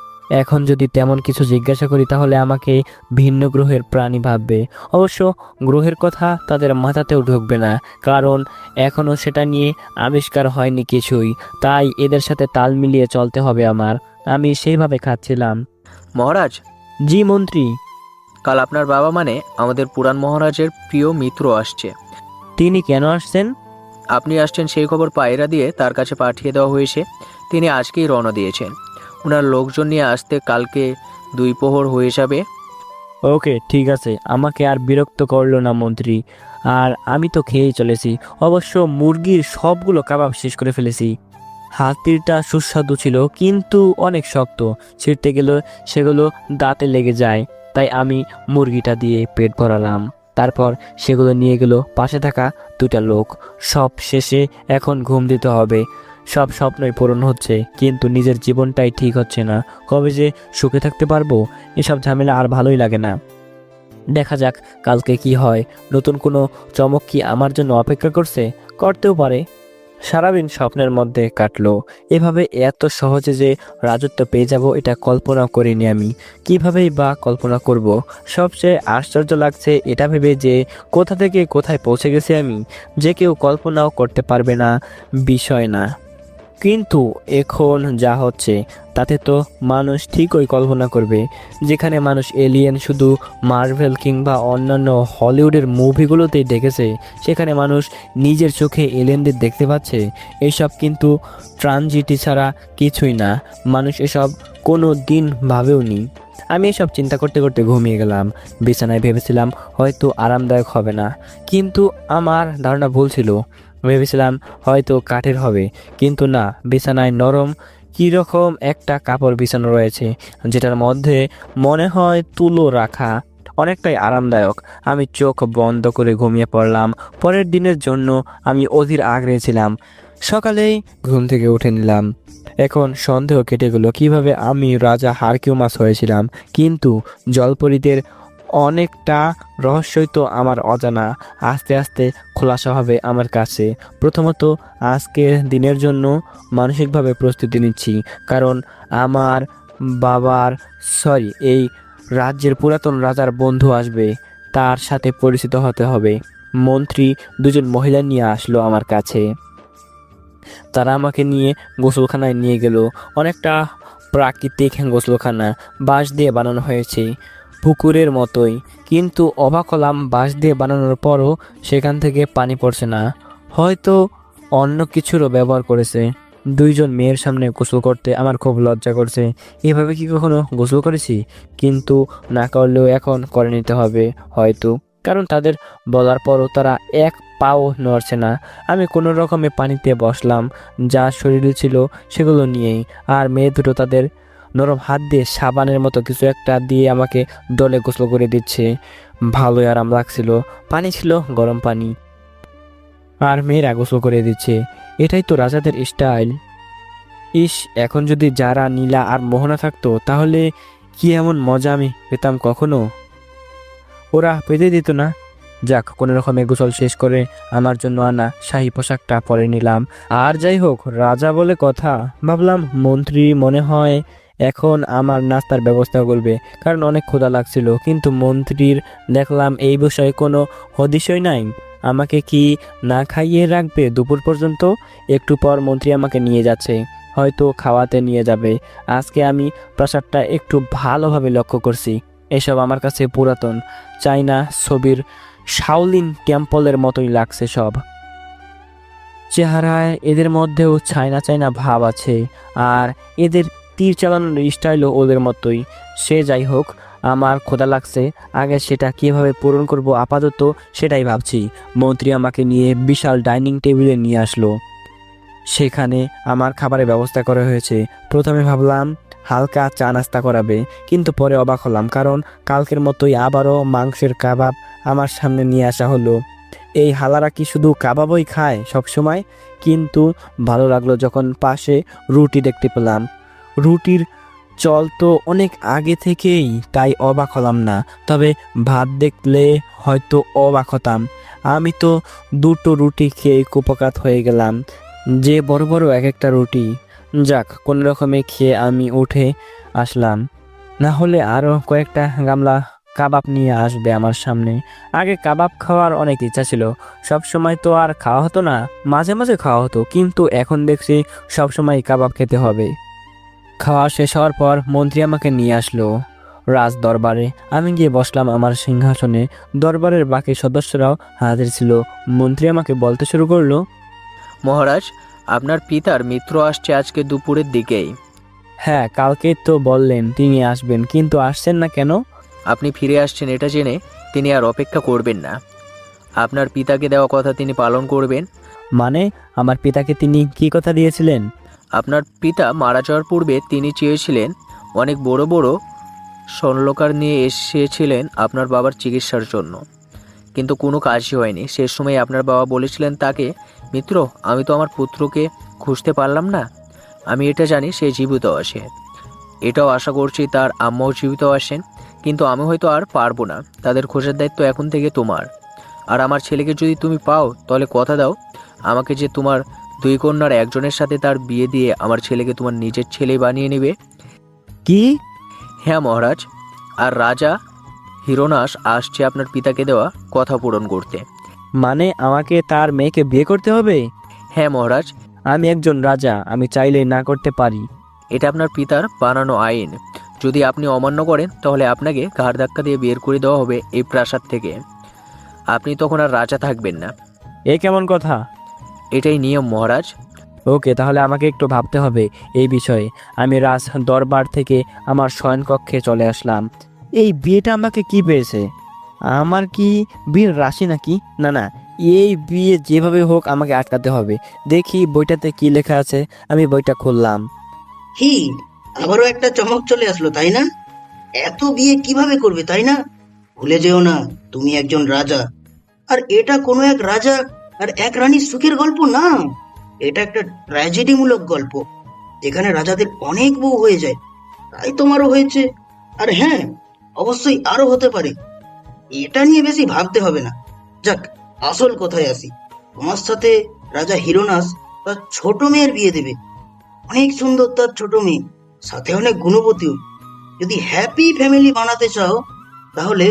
এখন যদি তেমন কিছু জিজ্ঞাসা করি তাহলে আমাকে ভিন্ন গ্রহের প্রাণী ভাববে। অবশ্য গ্রহের কথা তাদের মাথাতেও ঢুকবে না, কারণ এখনও সেটা নিয়ে আবিষ্কার হয়নি কিছুই। তাই এদের সাথে তাল মিলিয়ে চলতে হবে আমার। আমি সেইভাবে খাচ্ছিলাম। মহারাজ, জি মন্ত্রী। কাল আপনার বাবা মানে আমাদের পুরাণ মহারাজের প্রিয় মিত্র আসছে। তিনি কেন আসছেন? আপনি আসছেন সেই খবর পায়রা দিয়ে তার কাছে পাঠিয়ে দেওয়া হয়েছে। তিনি আজকেই রওনা দিয়েছেন। ওনার লোকজন নিয়ে আসতে কালকে 2 প্রহর হয়ে যাবে। ওকে, ঠিক আছে। আমাকে আর বিরক্ত করলো না মন্ত্রী। আর আমি তো খেয়েই চলেছি। অবশ্য মুরগির সবগুলো কাবাব শেষ করে ফেলেছি। হাতিরটা সুস্বাদু ছিল, কিন্তু অনেক শক্ত। ছিঁড়তে গেলে সেগুলো দাঁতে লেগে যায়। তাই আমি মুরগিটা দিয়ে পেট ভরালাম। তারপর সেগুলো নিয়ে গেল পাশে থাকা 2টা লোক। সব শেষে এখন ঘুম দিতে হবে। সব স্বপ্নই পূরণ হচ্ছে, কিন্তু নিজের জীবনটাই ঠিক হচ্ছে না। কবে যে সুখে থাকতে পারবো? এসব ঝামেলা আর ভালোই লাগে না। দেখা যাক কালকে কি হয়। নতুন কোনো চমক কি আমার জন্য অপেক্ষা করছে? করতেও পারে। সারাদিন স্বপ্নের মধ্যে কাটলো। এভাবে এত সহজে যে রাজত্ব পেয়ে যাব এটা কল্পনা করিনি আমি। কিভাবেই বা কল্পনা করব? সবচেয়ে আশ্চর্য লাগছে এটা ভেবে যে কোথা থেকে কোথায় পৌঁছে গেছি আমি, যে কেউ কল্পনাও করতে পারবে না বিষয় না। কিন্তু এখন যা হচ্ছে তাতে তো মানুষ ঠিকই কল্পনা করবে, যেখানে মানুষ এলিয়েন শুধু মার্ভেল কিংবা অন্যান্য হলিউডের মুভিগুলোতেই দেখেছে, সেখানে মানুষ নিজের চোখে এলিয়েনদের দেখতে পাচ্ছে। এসব কিন্তু ট্রানজিটি ছাড়া কিছুই না। মানুষ এসব কোনো দিন ভাবেও নি। আমি এসব চিন্তা করতে করতে ঘুমিয়ে গেলাম। বিছানায় ভেবেছিলাম হয়তো আরামদায়ক হবে না, কিন্তু আমার ধারণা ভুল ছিল। ভেবেছিলাম হয়তো কাঠের হবে, কিন্তু না, বিছানায় নরম কীরকম একটা কাপড় বিছানো রয়েছে, যেটার মধ্যে মনে হয় তুলো রাখা, অনেকটাই আরামদায়ক। আমি চোখ বন্ধ করে ঘুমিয়ে পড়লাম। পরের দিনের জন্য আমি অধীর আগ্রহে ছিলাম। সকালেই ঘুম থেকে উঠে নিলাম। এখন সন্দেহ কেটে গেল কিভাবে আমি রাজা হারকিউমাস হয়েছিলাম, কিন্তু জলপরীদের অনেকটা রহস্যই তো আমার অজানা। আস্তে আস্তে খোলাসা হবে আমার কাছে। প্রথমত, আজকের দিনের জন্য মানসিকভাবে প্রস্তুতি নিচ্ছি, কারণ আমার এই রাজ্যের পুরাতন রাজার বন্ধু আসবে, তার সাথে পরিচিত হতে হবে। মন্ত্রী দুজন মহিলা নিয়ে আসলো আমার কাছে। তারা আমাকে নিয়ে গোসলখানায় নিয়ে গেল। অনেকটা প্রাকৃতিক গোসলখানা, বাঁশ দিয়ে বানানো হয়েছে, পুকুরের মতোই। কিন্তু অবাক হলাম, বাঁশ দিয়ে বানানোর পরও সেখান থেকে পানি পড়ছে না। হয়তো অন্য কিছুরও ব্যবহার করেছে। দুইজন মেয়ের সামনে গোসল করতে আমার খুব লজ্জা করছে। এভাবে কি কখনো গোসল করেছি? কিন্তু না করলেও এখন করে নিতে হবে হয়তো, কারণ তাদের বলার পরও তারা এক পাও নড়ছে না। আমি কোনো রকমে পানিতে বসলাম, যা শরীরে ছিল সেগুলো নিয়েই। আর মেয়ে দুটো তাদের নরম হাত দিয়ে সাবানের মতো কিছু একটা দিয়ে আমাকে ডলে গোসল করে দিচ্ছে। ভালোই আরাম লাগছিল। পানি ছিল গরম পানি, আর মেয়েরা গোসল করে দিচ্ছে। এটাই তো রাজাদের স্টাইল। ইস, এখন যদি যারা, নীলা আর মোহনা থাকতো, তাহলে কি এমন মজা আমি পেতাম কখনো? ওরা পেতে দিত না। যাক, কোনো রকমে গোসল শেষ করে আমার জন্য আনা শাহী পোশাকটা পরে নিলাম। আর যাই হোক, রাজা বলে কথা, ভাবলাম মন্ত্রী মনে হয় এখন আমার নাস্তার ব্যবস্থা করবে, কারণ অনেক ক্ষুধা লাগছিল। কিন্তু মন্ত্রীর দেখলাম এই বিষয়ে কোনো হদিশই নাই। আমাকে কি না খাইয়ে রাখবে দুপুর পর্যন্ত? একটু পর মন্ত্রী আমাকে নিয়ে যাচ্ছে, হয়তো খাওয়াতে নিয়ে যাবে। আজকে আমি প্রাসাদটা একটু ভালোভাবে লক্ষ্য করছি। এসব আমার কাছে পুরাতন চাইনা ছবির শাওলিন টেম্পলের মতোই লাগছে সব। চেহারায় এদের মধ্যেও চাইনা চাইনা ভাব আছে, আর এদের তীর চালানোর স্টাইলও ওদের মতোই। সে যাই হোক, আমার ক্ষুধা লাগছে, আগে সেটা কিভাবে পূরণ করব আপাতত সেটাই ভাবছি। মন্ত্রী আমাকে নিয়ে বিশাল ডাইনিং টেবিলে নিয়ে আসলো। সেখানে আমার খাবারের ব্যবস্থা করা হয়েছে। প্রথমে ভাবলাম হালকা চা নাস্তা করাবে, কিন্তু পরে অবাক হলাম, কারণ কালকের মতোই আবারও মাংসের কাবাব আমার সামনে নিয়ে আসা হলো। এই হালারা কি শুধু কাবাবই খায় সবসময়? কিন্তু ভালো লাগলো যখন পাশে রুটি দেখতে পেলাম। রুটির চল তো অনেক আগে থেকেই, তাই অবাক হলাম না। তবে ভাত দেখলে হয়তো অবাক হতাম। আমি তো দুটো রুটি খেয়ে কুপকাত হয়ে গেলাম। যে বড় বড় এক একটা রুটি। যাক, কোনো রকমে খেয়ে আমি উঠে আসলাম, না হলে আরও কয়েকটা গামলা কাবাব নিয়ে আসবে আমার সামনে। আগে কাবাব খাওয়ার অনেক ইচ্ছা ছিল, সব সময় তো আর খাওয়া হতো না, মাঝে মাঝে খাওয়া হতো, কিন্তু এখন দেখছি সব সময় কাবাব খেতে হবে। খাওয়া শেষ হওয়ার পর মন্ত্রী আমাকে নিয়ে আসলো রাজ দরবারে। আমি গিয়ে বসলাম আমার সিংহাসনে। দরবারের বাকি সদস্যরাও হাজির ছিল। মন্ত্রী আমাকে বলতে শুরু করলো, মহারাজ, আপনার পিতার মিত্র আসছে আজকে দুপুরের দিকেই। হ্যাঁ, কালকেই তো বললেন তিনি আসবেন, কিন্তু আসছেন না কেন? আপনি ফিরে আসছেন এটা জেনে তিনি আর অপেক্ষা করবেন না। আপনার পিতাকে দেওয়া কথা তিনি পালন করবেন। মানে, আমার পিতাকে তিনি কি কথা দিয়েছিলেন? আপনার পিতা মারা যাওয়ার পূর্বে তিনি চেয়েছিলেন, অনেক বড় বড় স্বর্ণকার নিয়ে এসেছিলেন আপনার বাবার চিকিৎসার জন্য, কিন্তু কোনো কাজই হয়নি। শেষ সময় আপনার বাবা বলেছিলেন তাকে, মিত্র, আমি তো আমার পুত্রকে খুঁজতে পারলাম না, আমি এটা জানি সে জীবিত আছে, এটাও আশা করছি তার আম্মাও জীবিত আসেন, কিন্তু আমি হয়তো আর পারবো না। তাদের খোঁজার দায়িত্ব এখন থেকে তোমার। আর আমার ছেলেকে যদি তুমি পাও, তাহলে কথা দাও আমাকে যে তোমার দুই কন্যার একজনের সাথে তার বিয়ে দিয়ে আমার ছেলেকে তোমার নিজের ছেলে বানিয়ে নেবে। কি? হ্যাঁ মহারাজ, আর রাজা হিরোনাস আসছে আপনার পিতাকে দেওয়া কথা পূরণ করতে। মানে আমাকে তার মেয়েকে বিয়ে করতে হবে? হ্যাঁ মহারাজ। আমি একজন রাজা, আমি চাইলেই না করতে পারি। এটা আপনার পিতার বানানো আইন। যদি আপনি অমান্য করেন তাহলে আপনাকে ঘাড় ধাক্কা দিয়ে বের করে দেওয়া হবে এই প্রাসাদ থেকে। আপনি তখন আর রাজা থাকবেন না। এ কেমন কথা? এটাই নিয়ম মহারাজ। ওকে, তাহলে আমাকে একটু ভাবতে হবে এই বিষয়ে। আমি রাজ দরবার থেকে আমার শয়নকক্ষে চলে আসলাম। এই বিয়েটা আমাকে কি পেয়েছে? আমার কি বিয়ের রাশি নাকি? না না, এই বিয়ে যেভাবে হোক আমাকে আটকাতে হবে। দেখি বইটাতে কি লেখা আছে। আমি বইটা খুললাম। কি, আবারও একটা চমক চলে আসলো তাই না? এত বিয়ে কিভাবে করবে তাই না? ভুলে যেও না, তুমি একজন রাজা। আর এটা কোনো এক রাজা আর এক রানীর সুখের গল্প না, এটা একটা ট্র্যাজেডি মূলক গল্প, যেখানে রাজাদের অনেক বউ হয়ে যায়। তাই তোমারও হয়েছে। আর হ্যাঁ, অবশ্যই আরো হতে পারে। এটা নিয়ে বেশি ভাবতে হবে না। যাক, আসল কথায় আসি। তোমার সাথে রাজা হিরোনাস তার ছোট মেয়ের বিয়ে দেবে। অনেক সুন্দর তার ছোট মেয়ে, সাথে অনেক গুণবতীও। যদি হ্যাপি ফ্যামিলি বানাতে চাও তাহলে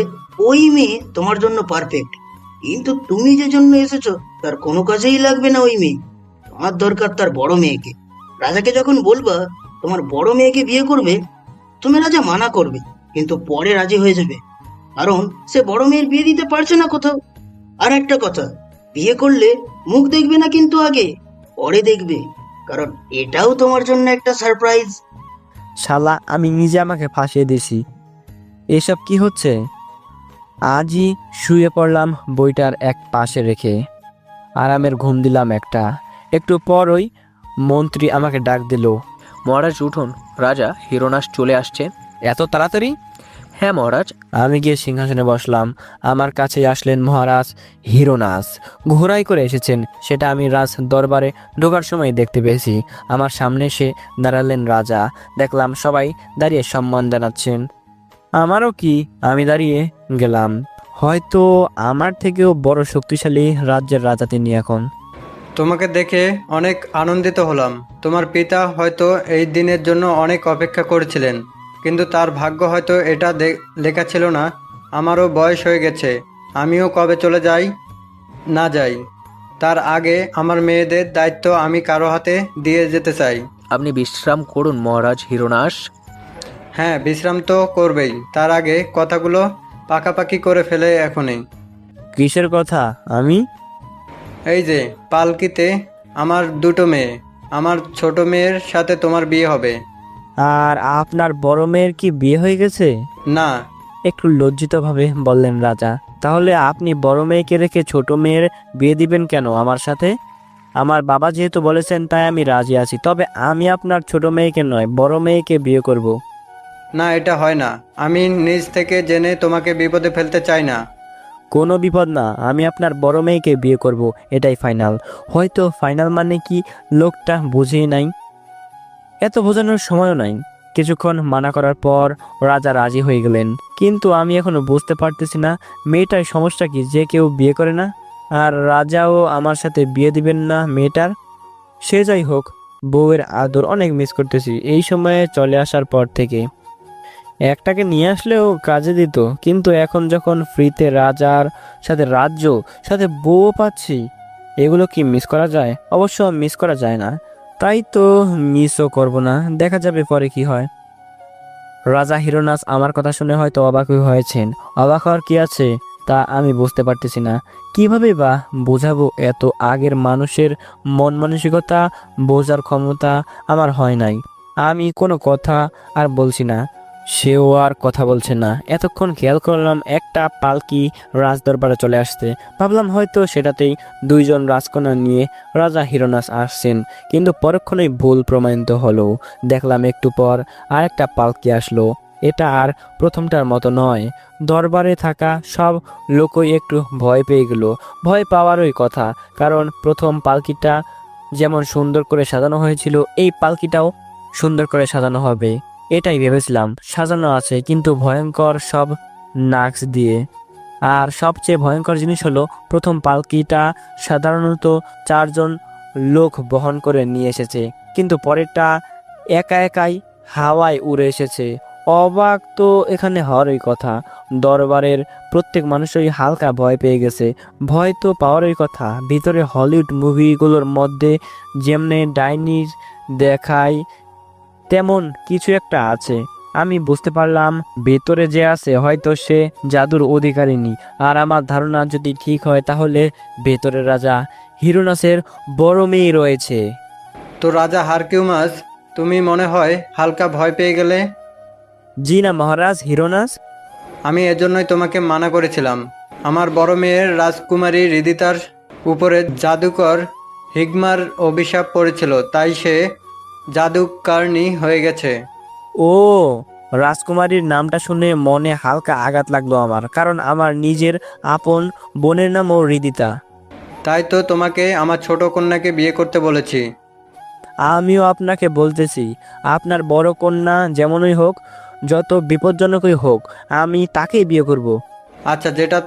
ওই মেয়ে তোমার জন্য পারফেক্ট। কিন্তু তুমি যে জন্য এসেছো তার কোনো কাজেই লাগবে না ওই মেয়ে। তোমার দরকার তার বড় মেয়েকে। রাজাকে যখন বলবা তোমার বড় মেয়েকে বিয়ে করবে, তুমি রাজা মানা করবে, কিন্তু পরে রাজি হয়ে যাবে, কারণ সে বড় মেয়ের বিয়ে দিতে পারছে না কোথাও। আর একটা কথা, বিয়ে করলে মুখ দেখবে না কিন্তু আগে, পরে দেখবে, কারণ এটাও তোমার জন্য একটা সারপ্রাইজ। শালা, আমি নিজে আমাকে ফাঁসিয়ে দিছি। এসব কি হচ্ছে? আজই শুয়ে পড়লাম বইটার এক পাশে রেখে, আরামের ঘুম দিলাম একটা। একটু পরই মন্ত্রী আমাকে ডাক দিল। মহারাজ উঠুন, রাজা হিরোনাস চলে আসছে। এত তাড়াতাড়ি? হ্যাঁ মহারাজ। আমি গিয়ে সিংহাসনে বসলাম। আমার কাছে আসলেন মহারাজ হিরোনাস। ঘোড়ায় করে এসেছেন, সেটা আমি রাজ দরবারে ঢোকার সময় দেখতে পেয়েছি। আমার সামনে এসে দাঁড়ালেন রাজা। দেখলাম সবাই দাঁড়িয়ে সম্মান জানাচ্ছেন। আমারও কি, আমি দাঁড়িয়ে গেলাম। হয়তো আমার থেকেও বড় শক্তিশালী রাজ্যের রাজা তিনি এখন। তোমাকে দেখে অনেক আনন্দিত হলাম। তোমার পিতা হয়তো এই দিনের জন্য অনেক অপেক্ষা করেছিলেন, কিন্তু তার ভাগ্য হয়তো এটা লেখা ছিল না। আমারও বয়স হয়ে গেছে, আমিও কবে চলে যাই না যাই, তার আগে আমার মেয়েদের দায়িত্ব আমি কারো হাতে দিয়ে যেতে চাই। আপনি বিশ্রাম করুন মহারাজ হিরোনাস। হ্যাঁ, বিশ্রাম তো করবেই, তার আগে কথাগুলো পাকাপাকি করে ফেলে এখনই। কিসের কথা? আমি এই যে পালকিতে আমার দুটো মেয়ে, আমার ছোট মেয়ের সাথে তোমার বিয়ে হবে। আর আপনার বড় মেয়ের কি বিয়ে হয়ে গেছে? না। একটু লজ্জিতভাবে বললেন রাজা। তাহলে আপনি বড় মেয়েকে রেখে ছোট মেয়ের বিয়ে দিবেন কেন আমার সাথে? আমার বাবা যেহেতু বলেছেন তাই আমি রাজি আছি, তবে আমি আপনার ছোট মেয়েকে নয়, বড় মেয়েকে বিয়ে করব। না, এটা হয় না। আমি নিজ থেকে জেনে তোমাকে বিপদে ফেলতে চাই না। কোনো বিপদ না, আমি আপনার বড় মেয়েকে বিয়ে করব, এটাই ফাইনাল। হয়তো ফাইনাল মানে কি লোকটা বুঝেই নাই, এত বোঝানোর সময়ও নাই। কিছুক্ষণ মানা করার পর রাজা রাজি হয়ে গেলেন, কিন্তু আমি এখনো বুঝতে পারতেছি না মেয়েটার সমস্যা কি যে কেউ বিয়ে করে না, আর রাজাও আমার সাথে বিয়ে দিবেন না মেয়েটার। সে যাই হোক, বউয়ের আদর অনেক মিস করতেছি এই সময়ে চলে আসার পর থেকে। একটাকে নিয়ে আসলেও কাজে দিত, কিন্তু এখন যখন ফ্রিতে রাজার সাথে রাজ্য সাথে বউও পাচ্ছি, এগুলো কি মিস করা যায়? অবশ্য মিস করা যায় না, তাই তো মিসও করব না, দেখা যাবে পরে কি হয়। রাজা হিরোনাস আমার কথা শুনে হয়তো অবাক হয়েছেন। অবাক হওয়ার কি আছে তা আমি বুঝতে পারতেছি না। কিভাবে বা বোঝাবো? এত আগের মানুষের মন মানসিকতা বোঝার ক্ষমতা আমার হয় নাই। আমি কোনো কথা আর বলছি না, সেও আর কথা বলছে না। এতক্ষণ খেয়াল করলাম একটা পালকি রাজদরবারে চলে আসছে, ভাবলাম হয়তো সেটাতেই দুইজন রাজকন্যা নিয়ে রাজা হিরোনাস আসছেন, কিন্তু পরক্ষণেই ভুল প্রমাণিত হলো। দেখলাম একটু পর আরেকটা পালকি আসলো। এটা আর প্রথমটার মতো নয়। দরবারে থাকা সব লোকই একটু ভয় পেয়ে গেল। ভয় পাওয়ারই কথা, কারণ প্রথম পালকিটা যেমন সুন্দর করে সাজানো হয়েছিল, এই পালকিটাও সুন্দর করে সাজানো হবে এটাই ভেবেছিলাম। সাজানো আছে কিন্তু ভয়ঙ্কর সব নাক্স দিয়ে। আর সবচেয়ে ভয়ঙ্কর জিনিস হলো প্রথম পালকিটা সাধারণত 4 জন লোক বহন করে নিয়ে এসেছে, কিন্তু পরেরটা একা একাই হাওয়ায় উড়ে এসেছে। অবাক তো এখানে হওয়ারই কথা। দরবারের প্রত্যেক মানুষই হালকা ভয় পেয়ে গেছে। ভয় তো পাওয়ারই কথা। ভিতরে হলিউড মুভিগুলোর মধ্যে যেমনে ডাইনির দেখায় তেমন কিছু একটা আছে। আমি বুঝতে পারলাম ভেতরে যে আছে হয়তো সে জাদুর অধিকারিণী। আর আমার ধারণা যদি ঠিক হয় তাহলে ভেতরে রাজা হিরোনাসের বড় মেয়ে রয়েছে। তো রাজা হারকিউমাস, তুমি মনে হয় হালকা ভয় পেয়ে গেলে। জি না মহারাজ হিরোনাস। আমি এজন্যই তোমাকে মানা করেছিলাম। আমার বড় মেয়ের রাজকুমারী রিদিতার উপরে জাদুকর হিগমার অভিশাপ পড়েছিল, তাই সে জাদুকারণী হয়ে গেছে। ও, রাজকুমারীর নামটা শুনে মনে হালকা আঘাত লাগলো আমার, কারণ আমার নিজের আপন বোনের নামও হৃদিতা। তাই তো তোমাকে আমার ছোট কন্যাকে বিয়ে করতে বলেছি। আমিও আপনাকে বলতেছি, আপনার বড় কন্যা যেমনই হোক, যত বিপজ্জনকই হোক, আমি তাকেই বিয়ে করব। আচ্ছা, যেটা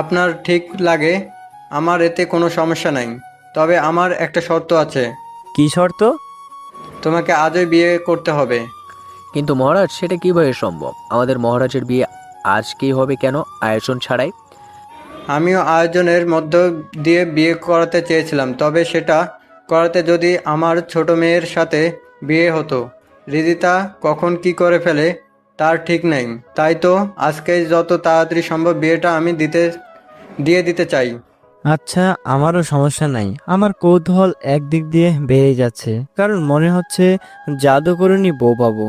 আপনার ঠিক লাগে, আমার এতে কোনো সমস্যা নাই। তবে আমার একটা শর্ত আছে। কি শর্ত? তোমাকে আজই বিয়ে করতে হবে। কিন্তু মহারাজ, সেটা কিভাবে সম্ভব? আমাদের মহারাজের বিয়ে আজকেই হবে কেন, আয়োজন ছাড়াই? আমিও আয়োজনের মধ্য দিয়ে বিয়ে করাতে চেয়েছিলাম, তবে সেটা করাতে যদি আমার ছোট মেয়ের সাথে বিয়ে হতো। রিদিতা কখন কি করে ফেলে তার ঠিক নেই। তাই তো আজকে যত তাড়াতাড়ি সম্ভব বিয়েটা আমি দিয়ে দিতে চাই। আচ্ছা, আমারও সমস্যা নাই। আমার কৌতূহল একদিক দিয়ে বেড়ে যাচ্ছে, কারণ মনে হচ্ছে জাদুকরণী বউ পাবো।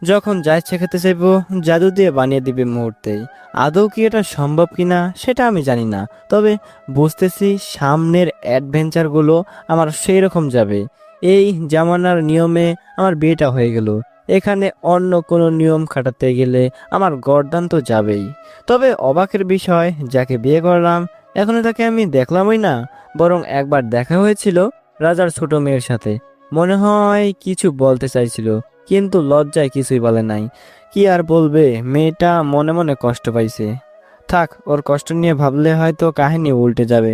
যখন যা ইচ্ছে খেতে চাইবো জাদু দিয়ে বানিয়ে দিবে মুহূর্তেই। আদৌ কি এটা সম্ভব কিনা সেটা আমি জানি না, তবে বুঝতেছি সামনের অ্যাডভেঞ্চারগুলো আমার সেই রকম যাবে। এই জামানার নিয়মে আমার বিয়েটা হয়ে গেল, এখানে অন্য কোনো নিয়ম খাটাতে গেলে আমার গর্দান তো যাবেই। তবে অবাকের বিষয়, যাকে বিয়ে করলাম এখনো তাকে আমি দেখলামই না, বরং একবার দেখা হয়েছিল রাজার ছোট মেয়ের সাথে। মনে হয় কিছু বলতে চাইছিল, কিন্তু লজ্জায় কিছুই বলে নাই। কি আর বলবে, মেয়েটা মনে মনে কষ্ট পাইছে। থাক, ওর কষ্ট নিয়ে ভাবলে হয়তো কাহিনী উল্টে যাবে,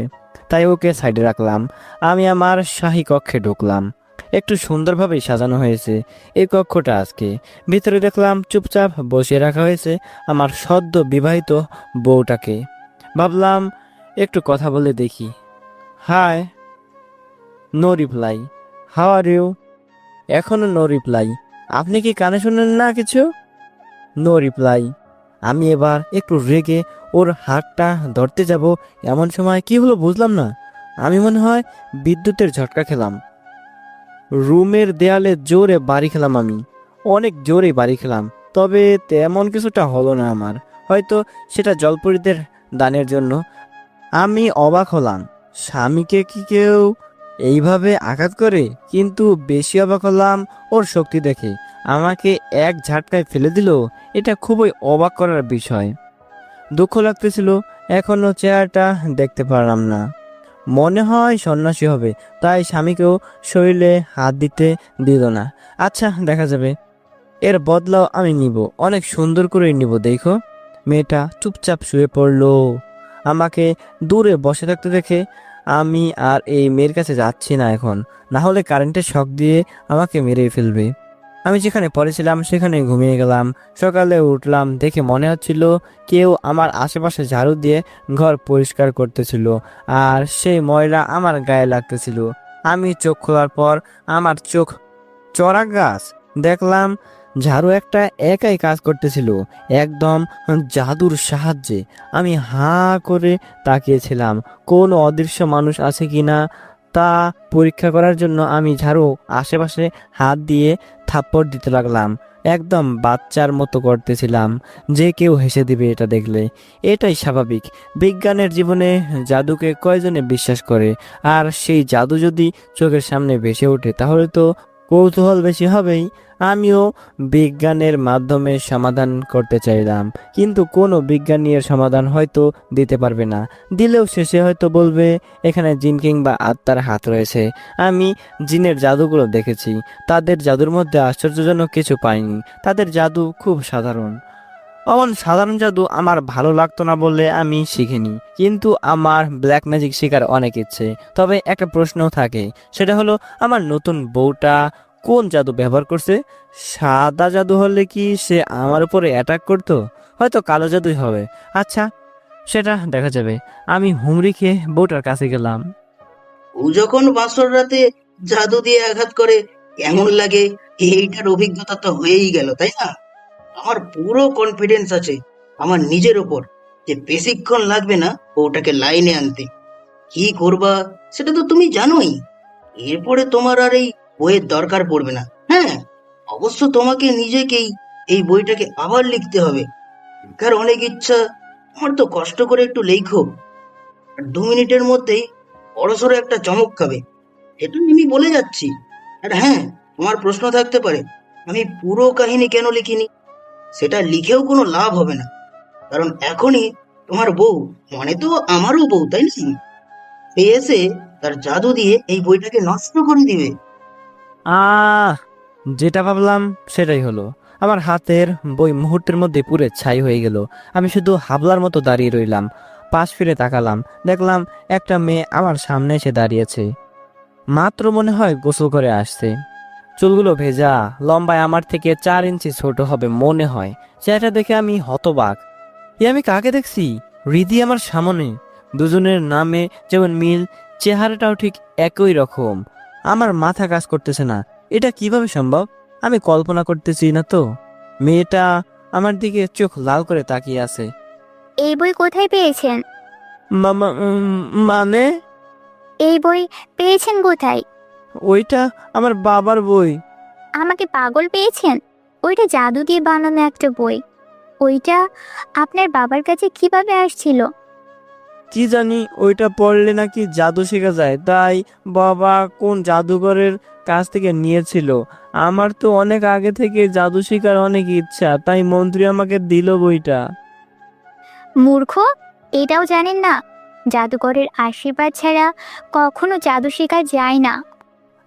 তাই ওকে সাইডে রাখলাম। আমি আমার শাহী কক্ষে ঢুকলাম। একটু সুন্দরভাবেই সাজানো হয়েছে এই কক্ষটা আজকে। ভিতরে দেখলাম চুপচাপ বসিয়ে রাখা হয়েছে আমার সদ্য বিবাহিত বউটাকে। ভাবলাম একটু কথা বলে দেখি। Hi. No reply. How are you? এখনো নো রিপ্লাই। আপনি কি কানে শুনেন না কিছু? No reply. আমি এবার একটু রেগে ওর হাতটা ধরতে যাব, এমন সময় কি হলো বুঝলাম না। আমি মনে হয় বিদ্যুতের ঝটকা খেলাম। রুমের দেয়ালে জোরে বাড়ি খেলাম, আমি অনেক জোরে বাড়ি খেলাম, তবে তেমন কিছুটা হলো না আমার। হয়তো সেটা জলপরীদের দানের জন্য। আমি অবাক হলাম, স্বামীকে কি কেউ এইভাবে আঘাত করে? কিন্তু বেশি অবাক হলাম ওর শক্তি দেখে। আমাকে এক ঝাটকায় ফেলে দিল, এটা খুবই অবাক করার বিষয়। দুঃখ লাগতেছিল, এখনো চেহারাটা দেখতে পারলাম না। মনে হয় সন্ন্যাসী হবে, তাই স্বামীকেও শরীরে হাত দিতে দিল না। আচ্ছা, দেখা যাবে, এর বদলাও আমি নিব, অনেক সুন্দর করেই নিব। দেখো, মেয়েটা চুপচাপ শুয়ে পড়লো। আমাকে দূরে বসে থাকতে দেখে আমি আর এই মেয়ের কাছে যাচ্ছি না এখন, না হলে কারেন্টের শক দিয়ে আমাকে মেরে ফেলবে। আমি যেখানে পড়েছিলাম সেখানে ঘুমিয়ে গেলাম। সকালে উঠলাম, দেখে মনে হচ্ছিল কেউ আমার আশেপাশে ঝাড়ু দিয়ে ঘর পরিষ্কার করতেছিল, আর সেই ময়লা আমার গায়ে লাগতেছিল। আমি চোখ খোলার পর আমার চোখ চড়া গাছ। দেখলাম ঝাড়ু একটা একাই কাজ করতেছিল, একদম জাদুর সাহায্যে। আমি হাঁ করে তাকিয়েছিলাম, কোনো অদৃশ্য মানুষ আছে কিনা তা পরীক্ষা করার জন্য আমি ঝাড়ু আশেপাশে হাত দিয়ে থাপ্পড় দিতে লাগলাম। একদম বাচ্চার মতো করতেছিলাম, যে কেউ হেসে দিবে এটা দেখলে। এটাই স্বাভাবিক। বিজ্ঞানের জীবনে জাদুকে কয়জনে বিশ্বাস করে? আর সেই জাদু যদি চোখের সামনে ভেসে ওঠে তাহলে তো কৌতূহল বেশি হবেই। আমিও বিজ্ঞানের মাধ্যমে সমাধান করতে চাইলাম, কিন্তু কোনো বিজ্ঞানী এর সমাধান হয়তো দিতে পারবে না। দিলেও শেষে হয়তো বলবে এখানে জিন কিংবা আত্মার হাত রয়েছে। আমি জিনের জাদুগুলো দেখেছি, তাদের জাদুর মধ্যে আশ্চর্যজনক কিছু পাইনি। তাদের জাদু খুব সাধারণ। সাধারণ জাদু আমার ভালো লাগতো না বলে আমি শিখিনি, কিন্তু আমার ব্ল্যাক ম্যাজিক শেখার অনেক ইচ্ছে। তবে একটা প্রশ্নও থাকে, সেটা হলো আমার নতুন বউটা কোন জাদু ব্যবহার করছে। সাদা জাদু হলে কি সে আমার উপরে অ্যাটাক করতো? হয়তো কালো জাদুই হবে। আচ্ছা, সেটা দেখা যাবে। আমি হুমড়ি খেয়ে বউটার কাছে গেলাম। ও যখন বাসর রাতে জাদু দিয়ে আঘাত করে কেমন লাগে এইটার অভিজ্ঞতা তো হয়েই গেল, তাই না? আমার পুরো কনফিডেন্স আছে আমার নিজের ওপর যে বেশিক্ষণ লাগবে না ওটাকে লাইনে আনতে। কি করবা সেটা তো তুমি জানোই। এরপরে তোমার আর এই বইয়ের দরকার পড়বে না। হ্যাঁ, অবশ্য তোমাকে নিজেকেই এই বইটাকে আবার লিখতে হবে। কার অনেক ইচ্ছা, আমার তো কষ্ট করে একটু লেখো, আর 2 মিনিটের মধ্যেই বড়সড় একটা চমক খাবে, এটা আমি বলে যাচ্ছি। আর হ্যাঁ, তোমার প্রশ্ন থাকতে পারে আমি পুরো কাহিনী কেন লিখিনি। সেটা লিখেও কোনো লাভ হবে না, কারণ এখনই তোমার বউ, মানে তো আমারও বউ, তাই না, সে এসে তার জাদু দিয়ে এই বইটাকে নষ্ট করে দিবে। আহ যেটা ভাবলাম সেটাই হলো। আমার হাতের বই মুহূর্তের মধ্যে পুরে ছাই হয়ে গেল। আমি শুধু হাবলার মতো দাঁড়িয়ে রইলাম। পাশ ফিরে তাকালাম, দেখলাম একটা মেয়ে আমার সামনে এসে দাঁড়িয়েছে। মাত্র মনে হয় গোসল করে আসছে। চুলগুলো ভেজা, লম্বায় আমার থেকে 4 ইঞ্চি ছোট হবে মনে হয়। সেটা দেখে আমি হতবাক। আমি কাকে দেখছি? রিদি আমার সামনে। দুজনের নামে যেমন মিল, চেহারাটাও ঠিক একই রকম। আমার মাথা কাজ করতেছে না, এটা কিভাবে সম্ভব? আমি কল্পনা করতেছি না তো। মেয়েটা আমার দিকে চোখ লাল করে তাকিয়ে আছে। এই বই কোথায় পেয়েছেন? মানে এই বই পেয়েছেন কোথায়? ওইটা আমার বাবার বই। আমাকে পাগল পেয়েছেন? ওইটা জাদু দিয়ে বানানো একটা বই। ওইটা আপনার বাবার কাছে কিভাবে আসছিল? কি জানি, ওইটা পড়লে নাকি জাদু শেখা যায়, তাই বাবা কোন জাদুঘরের কাছ থেকে নিয়েছিল। আমার তো অনেক আগে থেকে জাদু শেখার অনেক ইচ্ছা, তাই মন্ত্রী আমাকে দিল বইটা। মূর্খ, এটাও জানেন না জাদুকরের আশীর্বাদ ছাড়া কখনো জাদু শেখা যায় না।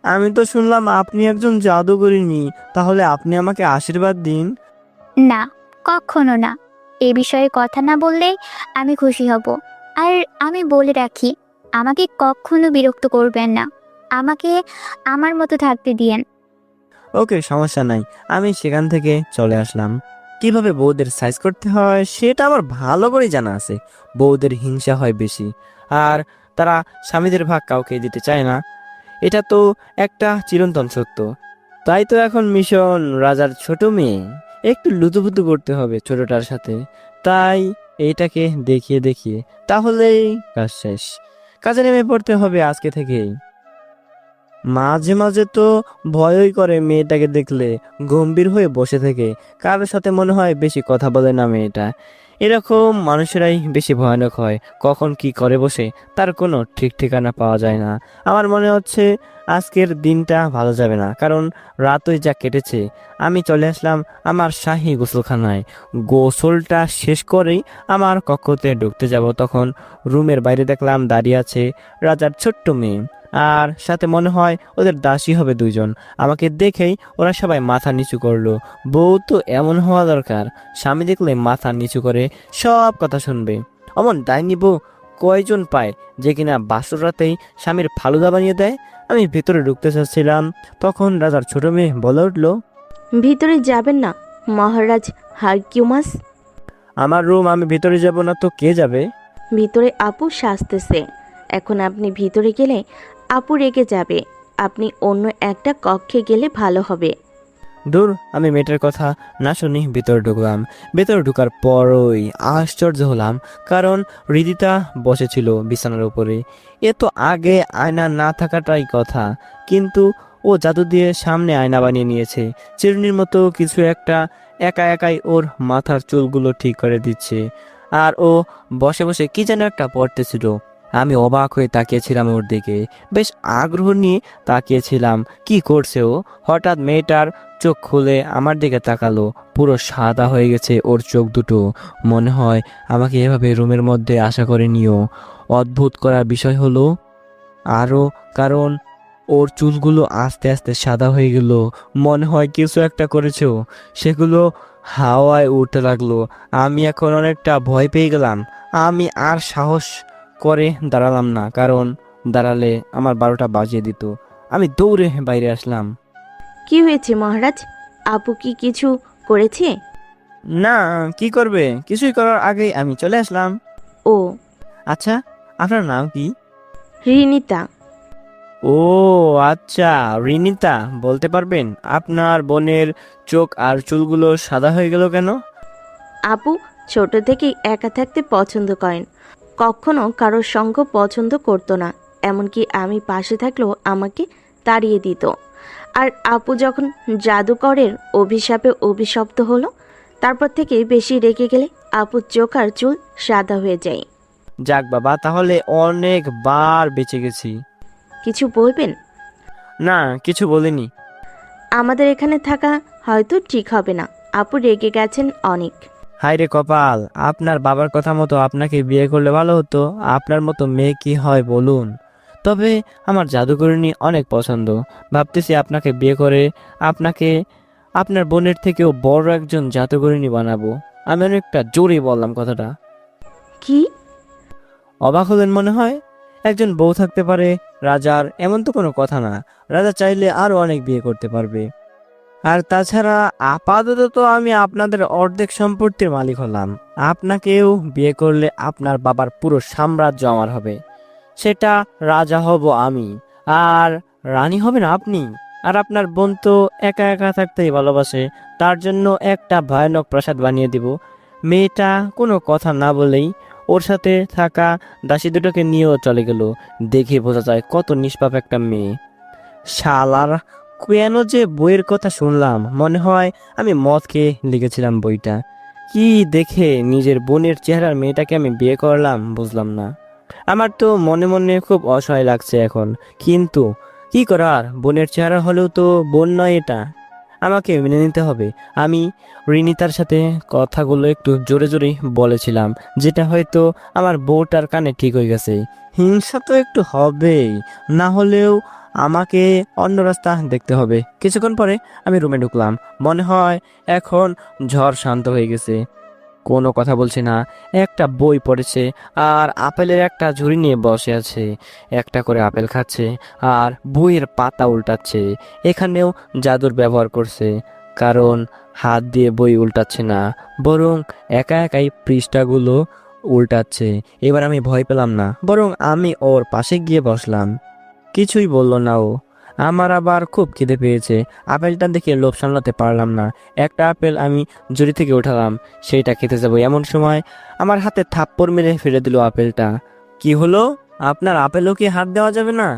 আমি তো শুনলাম আপনি একজন জাদুকরিনী, তাহলে আপনি আমাকে আশীর্বাদ দিন। না, কখনো না। এ বিষয়ে কথা না বললে আমি খুশি হব। আর আমি বলে রাখি, আমাকে কখনো বিরক্ত করবেন না। আমাকে আমার মতো থাকতে দিয়েন। ওকে, সমস্যা নাই। আমি সেখান থেকে চলে আসলাম। কিভাবে বউদের সাইজ করতে হয় সেটা আমার ভালো করে জানা আছে। বউদের হিংসা হয় বেশি, আর তারা স্বামীদের ভাগ কাউকে দিতে চায় না। এটা তো একটা চিরন্তন সত্য। তাই তো এখন মিশন রাজার ছোট মেয়ে, একটু লুতুপুতু করতে হবে ছোটটার সাথে। তাই এইটাকে দেখিয়ে দেখিয়ে তাহলেই কাজ শেষ। কাজে নেমে পড়তে হবে আজকে থেকেই। মাঝে মাঝে তো ভয়ই করে মেয়েটাকে দেখলে, গম্ভীর হয়ে বসে থেকে। কারোর সাথে মনে হয় বেশি কথা বলে না মেয়েটা। এরকম মানুষেরাই বেশি ভয়ানক হয়। কখন কি করে বসে তার কোনো ঠিক ঠিকানা পাওয়া যায় না। আমার মনে হচ্ছে আজকের দিনটা ভালো যাবে না, কারণ রাতই যা কেটেছে। আমি চলে আসলাম আমার শাহী গোসলখানায়। গোসলটা শেষ করেই আমার কক্ষতে ঢুকতে যাব, তখন রুমের বাইরে দেখলাম দাঁড়িয়ে আছে রাজার ছোট্ট মেয়ে, আর সাথে মনে হয় ওদের দাসী হবে 2জন। আমাকে দেখেই ওরা সবাই মাথা নিচু করলো। বউ তো এমন হওয়া দরকার, স্বামী দেখলে মাথা নিচু করে সব কথা শুনবে। অমন ডাইনি বউ কয়জন পায় যে কিনা বাসর রাতেই স্বামীর ফালুদা বানিয়ে দেয়। আমি ভেতরে ঢুকতে চাচ্ছিলাম, তখন রাজার ছোট মেয়ে বলে উঠলো, ভিতরে যাবেন না মহারাজ হারকিউমাস। আমার রুম, আমি ভিতরে যাব না তো কে যাবে? ভিতরে আপু সাজতেছে, এখন আপনি ভিতরে গেলে আপু রেগে যাবে। আপনি অন্য একটা কক্ষে গেলে ভালো হবে। দূর, আমি মেয়েটার কথা না শুনি ভিতরে ঢুকলাম। ভেতরে ঢুকার পরই আশ্চর্য হলাম, কারণ হৃদিতা বসেছিল বিছানার উপরে। এ তো আগে আয়না না থাকাটাই কথা, কিন্তু ও জাদু দিয়ে সামনে আয়না বানিয়ে নিয়েছে। চিরুনির মতো কিছু একটা একা একাই ওর মাথার চুলগুলো ঠিক করে দিচ্ছে, আর ও বসে বসে কি যেন একটা পড়তেছিল। আমি অবাক হয়ে তাকিয়েছিলাম ওর দিকে, বেশ আগ্রহ নিয়ে তাকিয়েছিলাম কি করছে ও। হঠাৎ মেয়েটার চোখ খুলে আমার দিকে তাকালো। পুরো সাদা হয়ে গেছে ওর চোখ দুটো। মনে হয় আমাকে এভাবে রুমের মধ্যে আশা করে নিও। অদ্ভুত করার বিষয় হলো আরও, কারণ ওর চুলগুলো আস্তে আস্তে সাদা হয়ে গেল। মনে হয় কিছু একটা করেছে ও। সেগুলো হাওয়ায় উঠতে লাগলো। আমি এখন অনেকটা ভয় পেয়ে গেলাম। আমি আর সাহস করে দাঁড়ালাম না, কারণ দাঁড়ালে আমার 12টা বাজিয়ে দিত। আমি দৌড়ে বাইরে আসলাম। কি হয়েছে মহারাজ? আপু কি কিছু করেছে? না, কি করবে? কিছুই করার আগেই আমি চলে আসলাম। ও, আচ্ছা, আপনার নাম কি? রিনিতা। ও আচ্ছা, রিনিতা। বলতে পারবেন আপনার বোনের চোখ আর চুলগুলো সাদা হয়ে গেল কেন? আপু ছোট থেকেই একা থাকতে পছন্দ করেন, কখনো কারোর সঙ্গ পছন্দ করতো না। এমনকি আমি পাশে থাকলেও আমাকে তাড়িয়ে দিত। আর আপু যখন জাদুকরের অভিশাপে অভিশপ্ত হলো, তারপর থেকে বেশি রেগে গেলে আপুর চোখ আর চুল সাদা হয়ে যায়। যাক বাবা, তাহলে অনেকবার বেঁচে গেছি। কিছু বলবেন? না, কিছু বলিনি। আমাদের এখানে থাকা হয়তো ঠিক হবে না। আপু রেগে গেছেন অনেক। হায় রে কপাল, আপনার বাবার কথা মতো আপনাকে বিয়ে করলে ভালো হতো। আপনার মতো মেয়ে কি হয় বলুন? তবে আমার জাদুকরণী অনেক পছন্দ। ভাবতেছি আপনাকে বিয়ে করে আপনাকে আপনার বোনের থেকেও বড় একজন জাদুকরণী বানাবো। আমি অনেকটা জোরে বললাম কথাটা। কি? অবাক হলেন মনে হয়? একজন বউ থাকতে পারে রাজার, এমন তো কোনো কথা না। রাজা চাইলে আরো অনেক বিয়ে করতে পারবে। আর তাছাড়া আপাতত তো আমি আপনাদের অর্ধেক সম্পত্তির মালিক হলাম। আপনাকেও বিয়ে করলে আপনার বাবার পুরো সাম্রাজ্য আমার হবে। সেটা রাজা হব আমি, আর রানী হবেন আপনি। আর আপনার বোন তো একা একা থাকতেই ভালোবাসে, তার জন্য একটা ভয়ানক প্রাসাদ বানিয়ে দিব। মেয়েটা কোনো কথা না বলেই ওর সাথে থাকা দাসী দুটোকে নিয়েও চলে গেল। দেখে বোঝা যায় কত নিষ্পাপ একটা মেয়ে। শালার, কেন যে বইয়ের কথা শুনলাম, মনে হয় আমি মদ খেয়ে লিখেছিলাম বইটা। কি দেখে নিজের বোনের চেহারার মেয়েটাকে আমি বিয়ে করলাম বুঝলাম না। আমার তো মনে মনে খুব অসহায় লাগছে এখন, কিন্তু কি করার, বোনের চেহারা হলেও তো বোন নয় এটা। আমাকে মেনে নিতে হবে। আমি রিনিতার সাথে কথাগুলো একটু জোরে জোরে বলেছিলাম, যেটা হয়তো আমার বউটার কানে ঠিক হয়ে গেছে। হিংসা তো একটু হবেই, না হলেও আমাকে অন্য রাস্তা দেখতে হবে। কিছুক্ষণ পরে আমি রুমে ঢুকলাম। মনে হয় এখন ঝড় শান্ত হয়ে গেছে। কোনো কথা বলছে না, একটা বই পড়েছে আর আপেলের একটা ঝুড়ি নিয়ে বসে আছে। একটা করে আপেল খাচ্ছে আর বইয়ের পাতা উল্টাচ্ছে। এখানেও জাদুর ব্যবহার করছে, কারণ হাত দিয়ে বই উল্টাচ্ছে না, বরং একা একাই পৃষ্ঠাগুলো উল্টাচ্ছে। এবার আমি ভয় পেলাম না, বরং আমি ওর পাশে গিয়ে বসলাম। কিছুই বললো না ও। আমার আবার খুব খিদে পেয়েছে। আপেলটা দেখে লোভ সামলাতে পারলাম না। একটা আপেল আমি ঝুড়ি থেকে উঠালাম, সেইটা খেতে যাবো এমন সময় আমার হাতে থাপ্পড় মেরে ফেলে দিল আপেলটা। কি হলো? আপনার আপেলও কি হাত দেওয়া যাবে না?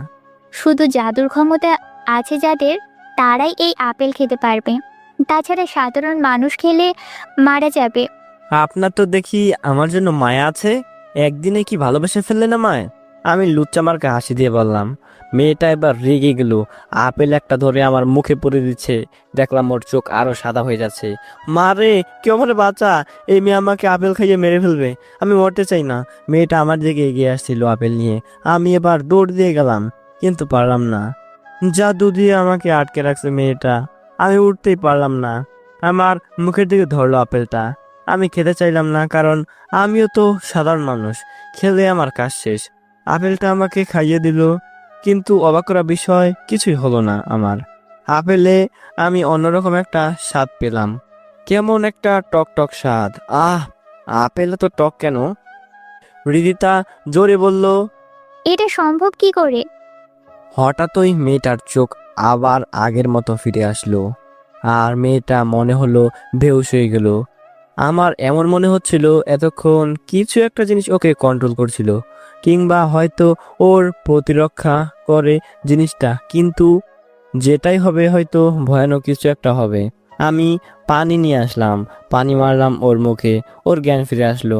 শুধু জাদুর ক্ষমতা আছে যাদের, তারাই এই আপেল খেতে পারবে। তাছাড়া সাধারণ মানুষ খেলে মারা যাবে। আপনার তো দেখি আমার জন্য মায়া আছে। একদিনে কি ভালোবেসে ফেললেন আমায়? আমি লুচ্চা মার্কা হাসি দিয়ে বললাম। মেয়েটা এবার রেগে গেল। আপেল একটা ধরে আমার মুখে পড়ে দিচ্ছে। দেখলাম ওর চোখ আরো সাদা হয়ে যাচ্ছে। মারে, কেউ আমারে বাঁচা, এই মেয়ে আমাকে আপেল খাইয়ে মেরে ফেলবে। আমি মরতে চাই না। মেয়েটা আমার দিকে এগিয়ে আসছিল আপেল নিয়ে। আমি এবার দৌড় দিয়ে গেলাম, কিন্তু পারলাম না। জাদু দিয়ে আমাকে আটকে রাখছে মেয়েটা। আমি উঠতেই পারলাম না। আমার মুখের দিকে ধরলো আপেলটা। আমি খেতে চাইলাম না, কারণ আমিও তো সাধারণ মানুষ। খেলে আমার কাজ শেষ। আপেলটা আমাকে খাইয়ে দিল, কিন্তু অবাক করা বিষয় কিছুই হলো না আমার। আপেলে আমি অন্যরকম একটা স্বাদ পেলাম, কেমন একটা টক টক স্বাদ। আহ, আপেল তো টক কেন? হৃদিতা জোরে বলল। এটা সম্ভব কি করে? হঠাৎই মেয়েটার চোখ আবার আগের মতো ফিরে আসলো, আর মেয়েটা মনে হলো বেহুশ হয়ে গেল। আমার এমন মনে হচ্ছিল এতক্ষণ কিছু একটা জিনিস ওকে কন্ট্রোল করছিল, কিংবা হয়তো ওর প্রতিরক্ষা করে জিনিসটা। কিন্তু যেটাই হবে, হয়তো ভয়ানক কিছু একটা হবে। আমি পানি নিয়ে আসলাম, পানি মারলাম ওর মুখে, ওর জ্ঞান ফিরে আসলো।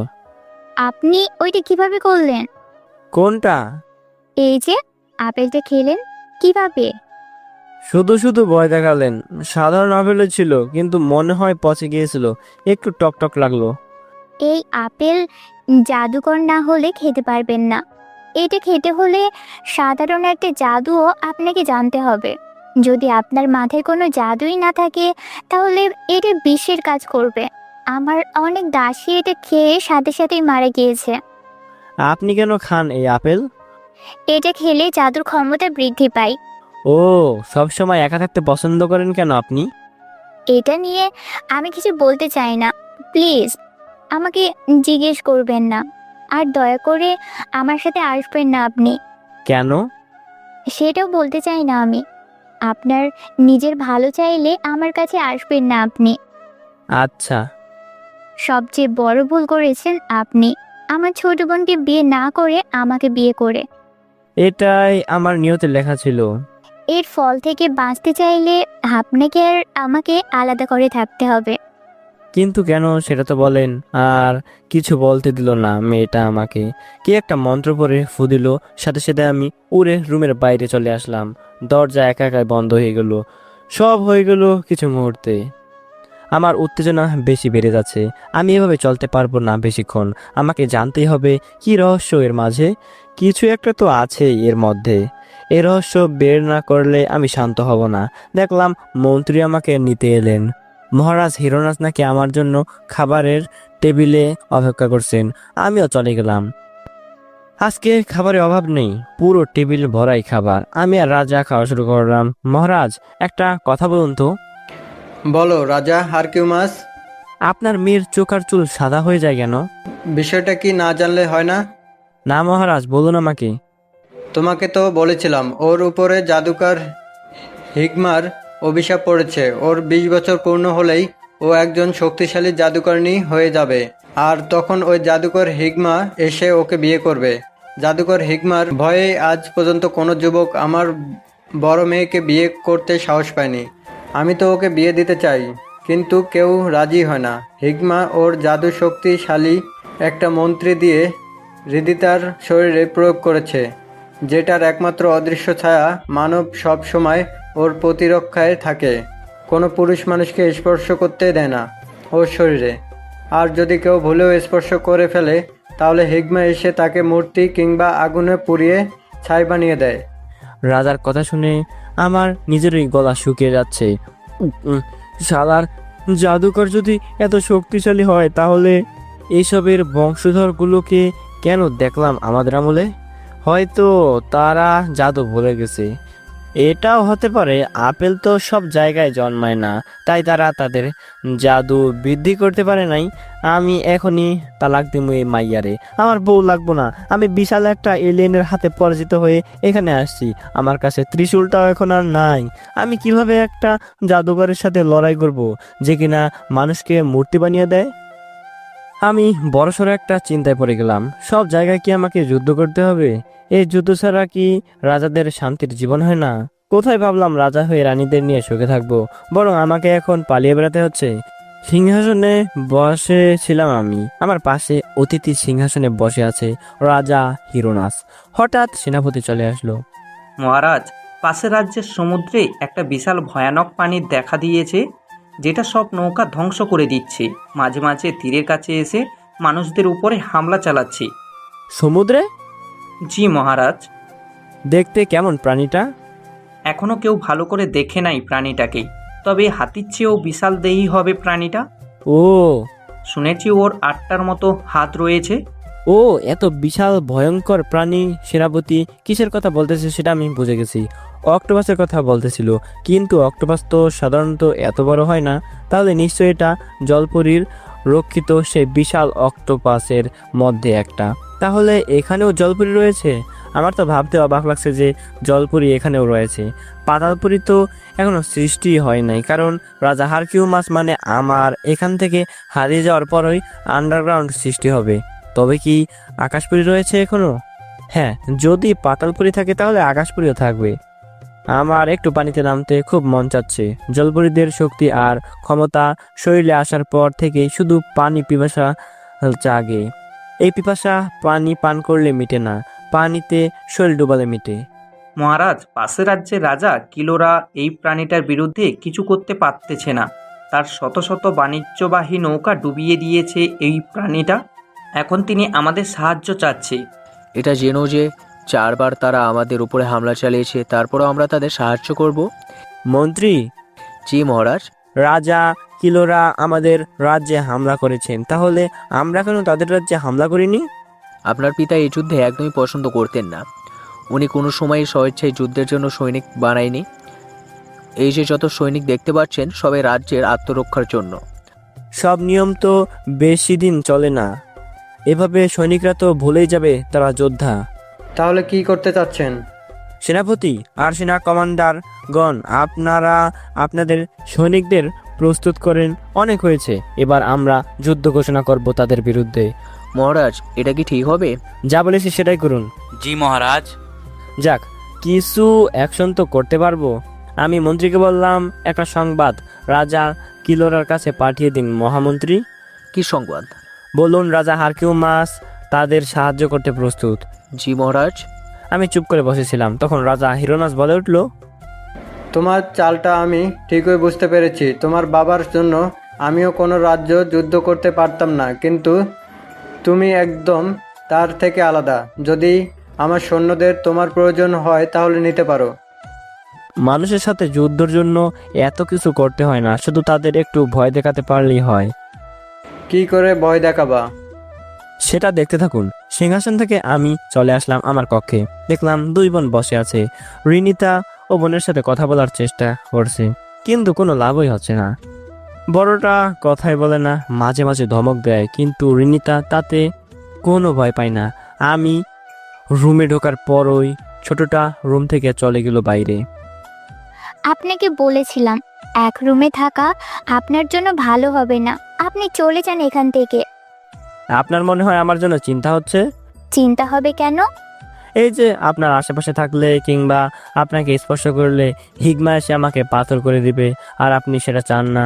আপনি ওইটা কিভাবে করলেন? কোনটা? এই যে আপেলটা খেলেন, কিভাবে? শুধু শুধু ভয় দেখালেন। সাধারণ আপেলও ছিল, কিন্তু মনে হয় পচে গিয়েছিল, একটু টক টক লাগলো। এই আপেল জাদুকর না হলে খেতে পারবেন না। এটা খেতে হলে সাধারণ একটা জাদুও আপনাকে জানতে হবে। যদি আপনার মাথায় কোনো জাদুই না থাকে, তাহলে এটা বিষের কাজ করবে। আমার অনেক দাসী এটা খেয়ে সাথে সাথেই মারা গিয়েছে। আপনি কেন খান এই আপেল? এটা খেলে জাদুর ক্ষমতা বৃদ্ধি পায়। ও, সব সময় একা থাকতে পছন্দ করেন কেন আপনি? এটা নিয়ে আমি কিছু বলতে চাই না, প্লিজ আমাকে জিজ্ঞেস করবেন না। আর দয়া করে আমার সাথে আসবেন না আপনি। কেন? সেটাও বলতে চাই না আমি। আপনার নিজের ভালো চাইলে আমার কাছে আসবেন না আপনি। আচ্ছা। সবচেয়ে বড় ভুল করেছেন আপনি, আমার ছোট বোনকে বিয়ে না করে আমাকে বিয়ে করে। এটাই আমার নিয়তে লেখা ছিল। এর ফল থেকে বাঁচতে চাইলে আপনাকে আর আমাকে আলাদা করে থাকতে হবে। কিন্তু কেন সেটা তো বলেন। আর কিছু বলতে দিল না মেয়েটা আমাকে। কি একটা মন্ত্র পড়ে ফু দিল, সাথে সাথে আমি উড়ে রুমের বাইরে চলে আসলাম। দরজা একা একাই বন্ধ হয়ে গেল। সব হয়ে গেল কিছু মুহূর্তে। আমার উত্তেজনা বেশি বেড়ে যাচ্ছে। আমি এভাবে চলতে পারবো না বেশিক্ষণ। আমাকে জানতেই হবে কি রহস্য এর মাঝে। কিছু একটা তো আছে এর মধ্যে। এই রহস্য বের না করলে আমি শান্ত হব না। দেখলাম মন্ত্রী আমাকে নিতে এলেন। মহারাজ হিরোনাস নাকি আমার জন্য খাবারের টেবিলে অপেক্ষা করছেন। আমিও চলে গেলাম। আজকে খাবারের অভাব নেই, পুরো টেবিল ভরাই খাবার। আমি আর রাজা খাওয়া শুরু করলাম। মহারাজ, একটা কথা বলুন তো। বলো রাজা হারকিউমাস। আপনার মেয়ের চোখ আর চুল সাদা হয়ে যায় কেন? বিষয়টা কি না জানলে হয় না? না মহারাজ, বলুন আমাকে। তোমাকে তো বলেছিলাম ওর উপরে জাদুকর হিগমার অভিশাপ পড়েছে। ওর 20 বছর পূর্ণ হলেই ও একজন শক্তিশালী জাদুকরনী হয়ে যাবে। আর তখন ওই জাদুকর হিগমা এসে ওকে বিয়ে করবে। জাদুকর হিগমার ভয়ে আজ পর্যন্ত কোনো যুবক আমার বড় মেয়েকে বিয়ে করতে সাহস পায়নি। আমি তো ওকে বিয়ে দিতে চাই, কিন্তু কেউ রাজি হয় না। হিগমা ওর জাদু শক্তিশালী একটা মন্ত্রী দিয়ে হৃদিতার শরীরে প্রয়োগ করেছে, যেটার একমাত্র অদৃশ্য ছায়া মানব সব সময় ওর প্রতিরক্ষায় থাকে। কোনো পুরুষ মানুষকে স্পর্শ করতে দেয় না ওর শরীরে। আর যদি কেউ ভুলেও স্পর্শ করে ফেলে তাহলে হিগমা এসে তাকে মূর্তি কিংবা আগুনে পুড়িয়ে ছাই বানিয়ে দেয়। রাজার কথা শুনে আমার নিজেরই গলা শুকিয়ে যাচ্ছে। শালার জাদুকর যদি এত শক্তিশালী হয়, তাহলে এইসবের বংশধরগুলোকে কেন দেখলাম আমাদের আমলে? হয়তো তারা জাদু ভুলে গেছে। এটাও হতে পারে, আপেল তো সব জায়গায় জন্মায় না, তাই তারা তাদের জাদু বৃদ্ধি করতে পারে নাই। আমি এখনই তালাক দিমু এই মাইয়ারে। আমার বউ লাগবো না। আমি বিশাল একটা এলিয়েনের হাতে পরাজিত হয়ে এখানে আসছি। আমার কাছে ত্রিশূলটাও এখন আর নাই। আমি কিভাবে একটা জাদুকরের সাথে লড়াই করব, যে কিনা মানুষকে মূর্তি বানিয়ে দেয়? আমি বড়সড় একটা চিন্তায় পড়ে গেলাম। সব জায়গায় কি আমাকে যুদ্ধ করতে হবে? এই যুদ্ধ ছাড়া কি রাজাদের শান্তির জীবন হয় না? কোথায় ভাবলাম রাজা হয়ে রানীদের নিয়ে সুখে থাকবো, বরং আমাকে এখন পালিয়ে বেড়াতে হচ্ছে। সিংহাসনে বসেছিলাম আমি, আমার পাশে অতিথি সিংহাসনে বসে আছে রাজা হিরোনাস। হঠাৎ সেনাপতি চলে আসলো। মহারাজ, পাশের রাজ্যের সমুদ্রে একটা বিশাল ভয়ানক পানি দেখা দিয়েছে, যেটা সব নৌকা ধ্বংস করে দিচ্ছে। মাঝে মাঝে তীরের কাছে এসে মানুষদের উপরে হামলা চালাচ্ছে। সমুদ্রে? জি মহারাজ। দেখতে কেমন প্রাণীটা? এখনো কেউ ভালো করে দেখে নাই প্রাণীটাকে, তবে হাতির চেয়েও বিশাল দেহী হবে প্রাণীটা। ও, শুনেছি ওর 8টার মতো হাত রয়েছে। ও, এত বিশাল ভয়ঙ্কর প্রাণী। সেনাপতি কিসের কথা বলতেছে সেটা আমি বুঝে গেছি। অক্টোপাসের কথা বলতেছিল, কিন্তু অক্টোপাস তো সাধারণত এত বড় হয় না। তাহলে নিশ্চয়ই এটা জলপরীর রক্ষিত সেই বিশাল অক্টোপাসের মধ্যে একটা। তাহলে এখানেও জলপরী রয়েছে? আমার তো ভাবতে অবাক লাগছে যে জলপরী এখানেও রয়েছে। পাতালপুরী তো এখনো সৃষ্টি হয় নাই, কারণ রাজা হারকিউমাস মানে আমার এখান থেকে হারিয়ে যাওয়ার পরই আন্ডারগ্রাউন্ড সৃষ্টি হবে। তবে কি আকাশপুরী রয়েছে এখনো? হ্যাঁ, যদি পাতালপুরী থাকে তাহলে আকাশপুরীও থাকবে। আমার একটু পানিতে নামতে খুব মন চাচ্ছে। জলপরীদের শক্তি আর ক্ষমতা শরীরে আসার পর থেকে শুধু পানি পিপাসা জাগে। এই পিপাসা পানি পান করলে মিটে না, পানিতে শরীর ডুবালে মিটে। মহারাজ, পাশের রাজ্যের রাজা কিলোরা এই প্রাণীটার বিরুদ্ধে কিছু করতে পারতেছে না। তার শত শত বাণিজ্যবাহী নৌকা ডুবিয়ে দিয়েছে এই প্রাণীটা। এখন তিনি আমাদের সাহায্য চাচ্ছে। এটা জেনো যে 4বার তারা আমাদের উপরে হামলা চালিয়েছে, তারপরও আমরা তাদের সাহায্য করব। মন্ত্রী। জি মহারাজ। রাজা কিলোরা আমাদের রাজ্যে হামলা করেছেন, তাহলে আমরা কেন তাদের রাজ্যে হামলা করিনি? আপনার পিতা এই যুদ্ধে একদমই পছন্দ করতেন না। উনি কোনো সময় স্বেচ্ছায় যুদ্ধের জন্য সৈনিক বানায়নি। এই যে যত সৈনিক দেখতে পাচ্ছেন সবাই রাজ্যের আত্মরক্ষার জন্য। সব নিয়ম তো বেশি দিন চলে না, এভাবে সৈনিকরা তো ভুলেই যাবে তারা যোদ্ধা। তাহলে কি করতে চাচ্ছেন? সেনাপতি আর সেনা কমান্ডার গণ, আপনারা আপনাদের সৈনিকদের প্রস্তুত করেন, অনেক হয়েছে। এবার আমরা যুদ্ধ ঘোষণা করব তাদের বিরুদ্ধে। মহারাজ, এটা কি ঠিক হবে? যা বলেছি সেটাই করুন। জি মহারাজ। যাক, কিছু অ্যাকশন তো করতে পারবো। আমি মন্ত্রীকে বললাম, একটা সংবাদ রাজা কিলোরার কাছে পাঠিয়ে দিন। মহামন্ত্রী, কি সংবাদ? বলুন রাজা হারকিউমাস তাদের সাহায্য করতে প্রস্তুত। জি মহারাজ। আমি চুপ করে বসেছিলাম, তখন রাজা হিরোনাস বলে উঠল, তোমার চালটা আমি ঠিকই বুঝতে পেরেছি। তোমার বাবার জন্য আমিও কোনো রাজ্য যুদ্ধ করতে পারতাম না, কিন্তু তুমি একদম তার থেকে আলাদা। যদি আমার সৈন্যদের তোমার প্রয়োজন হয় তাহলে নিতে পারো। মানুষের সাথে যুদ্ধের জন্য এত কিছু করতে হয় না, শুধু তাদের একটু ভয় দেখাতে পারলেই হয়। কি করে ভয় দেখাবা? সেটা দেখতে থাকুন। সিংহাসন থেকে আমি চলে আসলাম আমার কক্ষে। দেখলাম দুই বোন বসে আছে। রিনিতা ও বোনের সাথে কথা বলার চেষ্টা করছে, কিন্তু কোনো লাভই হচ্ছে না। বড়টা কথাই বলে না, মাঝে মাঝে ধমক দেয়, কিন্তু রিনিতা তাতে কোনো ভয় পায় না। আমি রুমে ঢোকার পরই ছোটটা রুম থেকে চলে গেল বাইরে। আপনাকে বলেছিলাম এক রুমে থাকা আপনার জন্য ভালো হবে না, আপনি চলে যান এখান থেকে। আপনার মনে হয় আমার জন্য চিন্তা হচ্ছে? চিন্তা হবে কেন? এই যে আপনার আশেপাশে থাকলে কিংবা আপনাকে স্পর্শ করলে হিগমা এসে আমাকে পাথর করে দিবে, আর আপনি সেটা চান না।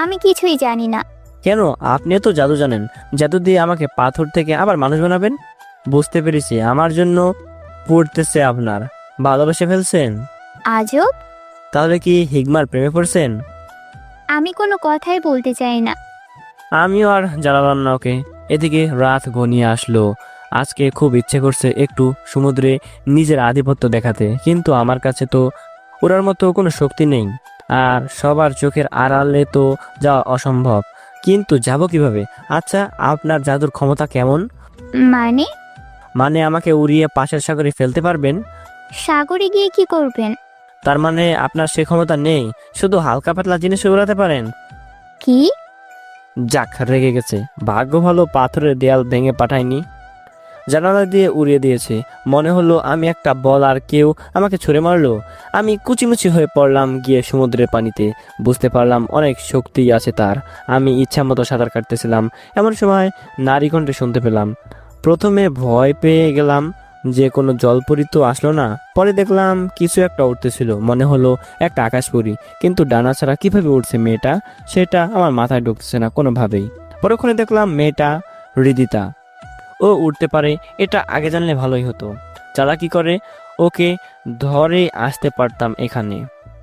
আমি কিছুই জানি না। কেন? আপনিও তো জাদু জানেন, জাদু দিয়ে আমাকে পাথর থেকে আবার মানুষ বানাবেন। বুঝতে পেরেছি, আমার জন্য পড়তেছে আপনার। ভালোবেসে ফেলছেন? আজব। তাহলে কি হিগমার প্রেমে পড়ছেন? আমি কোনো কথাই বলতে চাই না। আমিও আর জ্বালালাম না ওকে। এদিকে রাত ঘনিয়ে আসলো। আজকে খুব ইচ্ছে করছে একটু সমুদ্রে নিজের আধিপত্য দেখাতে, কিন্তু আমার কাছে তো ওরার মতো কোনো শক্তি নেই, আর সবার চোখের আড়ালে তো যাওয়া অসম্ভব। কিন্তু যাব কিভাবে? আচ্ছা, আপনার জাদুর ক্ষমতা কেমন? মানে আমাকে উড়িয়ে পাশের সাগরে ফেলতে পারবেন? সাগরে গিয়ে কি করবেন? তার মানে আপনার সে ক্ষমতা নেই, শুধু হালকা পাতলা জিনিস উড়াতে পারেন। কি? যাক, রেগে গেছে। ভাগ্য ভালো পাথরের দেয়াল ভেঙে পাঠায়নি, জানালা দিয়ে উড়িয়ে দিয়েছে। মনে হলো আমি একটা বল আর কেউ আমাকে ছুঁড়ে মারলো। আমি কুচিমুচি হয়ে পড়লাম গিয়ে সমুদ্রের পানিতে। বুঝতে পারলাম অনেক শক্তি আছে তার। আমি ইচ্ছা মতো সাঁতার কাটতেছিলাম, এমন সময় নারী কণ্ঠে শুনতে পেলাম। প্রথমে ভয় পেয়ে গেলাম যে কোনো জলপরি তো আসলো না। পরে দেখলাম কিছু একটা উঠতেছিল, মনে হলো একটা আকাশপরি, কিন্তু ডানা ছাড়া কিভাবে উঠছে মেয়েটা, সেটা আমার মাথায় ঢুকতেছে না কোনোভাবেই। পরক্ষণে দেখলাম মেয়েটা হৃদিতা। ও উঠতে পারে, এটা আগে জানলে ভালোই হতো। চালাকি করে ওকে ধরে আসতে পারতাম এখানে।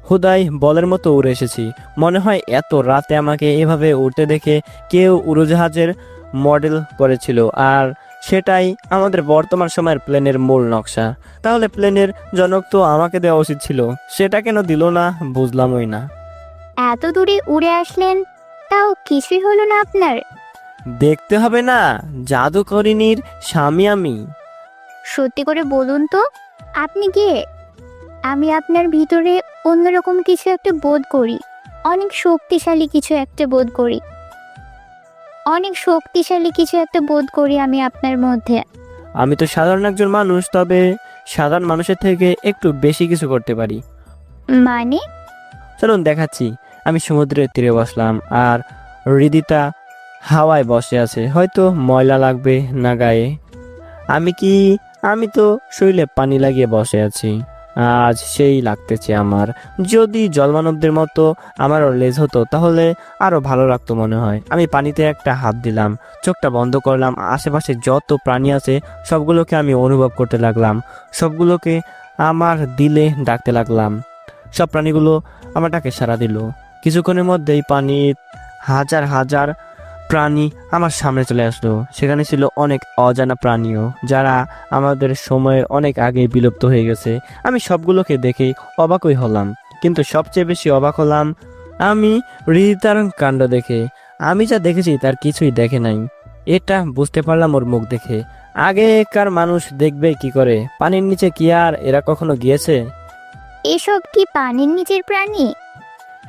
হুদাই বলের মতো উড়ে এসেছি। মনে হয় এত রাতে আমাকে এভাবে উঠতে দেখে কেউ উড়োজাহাজের মডেল করেছিল, আর সেটাই আমাদের বর্তমান সময়ের প্লেনের মূল নকশা। তাহলে প্লেনের জনক তো আমাকে দেওয়া উচিত ছিল, সেটা কেন দিল না বুঝলামই না। এত দূরে উড়ে আসলেন, তাও কিছুই হলো না আপনার? দেখতে হবে না, জাদুকরিনীর স্বামী আমি। সত্যি করে বলুন তো, আপনি কে? আমি আপনার ভিতরে অন্যরকম কিছু একটা বোধ করি, অনেক শক্তিশালী কিছু একটা বোধ করি, আমি আপনার মধ্যে। আমি তো সাধারণ একজন মানুষ, তবে সাধারণ মানুষের থেকে একটু বেশি কিছু করতে পারি। মানে? চলুন দেখাচ্ছি। আমি সমুদ্রের তীরে বসলাম, আর হৃদিতা হাওয়ায় বসে আছে। হয়তো ময়লা লাগবে না গায়ে। আমি তো শরীরে পানি লাগিয়ে বসে আছি। আজ সেই লাগতেছে আমার। যদি জলমানবদের মতো আমারও লেজ হতো তাহলে আরো ভালো লাগতো মনে হয়। আমি পানিতে একটা হাত দিলাম, চোখটা বন্ধ করলাম। আশেপাশে যত প্রাণী আছে সবগুলোকে আমি অনুভব করতে লাগলাম, সবগুলোকে আমার দিলে ডাকতে লাগলাম। সব প্রাণীগুলো আমার ডাকে সাড়া দিল। কিছুক্ষণের মধ্যেই পানির হাজার হাজার প্রাণী আমার সামনে চলে আসলো। সেখানে ছিল অনেক অজানা প্রাণীও, যারা আমাদের সময়ের অনেক আগে বিলুপ্ত হয়ে গেছে। আমি সবগুলোকে দেখে অবাকই হলাম, কিন্তু সবচেয়ে বেশি অবাক হলাম আমি হৃদিতার কাণ্ড দেখে। আমি যা দেখেছি তার কিছুই দেখে নাই, এটা বুঝতে পারলাম ওর মুখ দেখে। আগেকার মানুষ দেখবে কি করে? পানির নিচে কি আর এরা কখনো গিয়েছে? এসব কি পানির নিচের প্রাণী?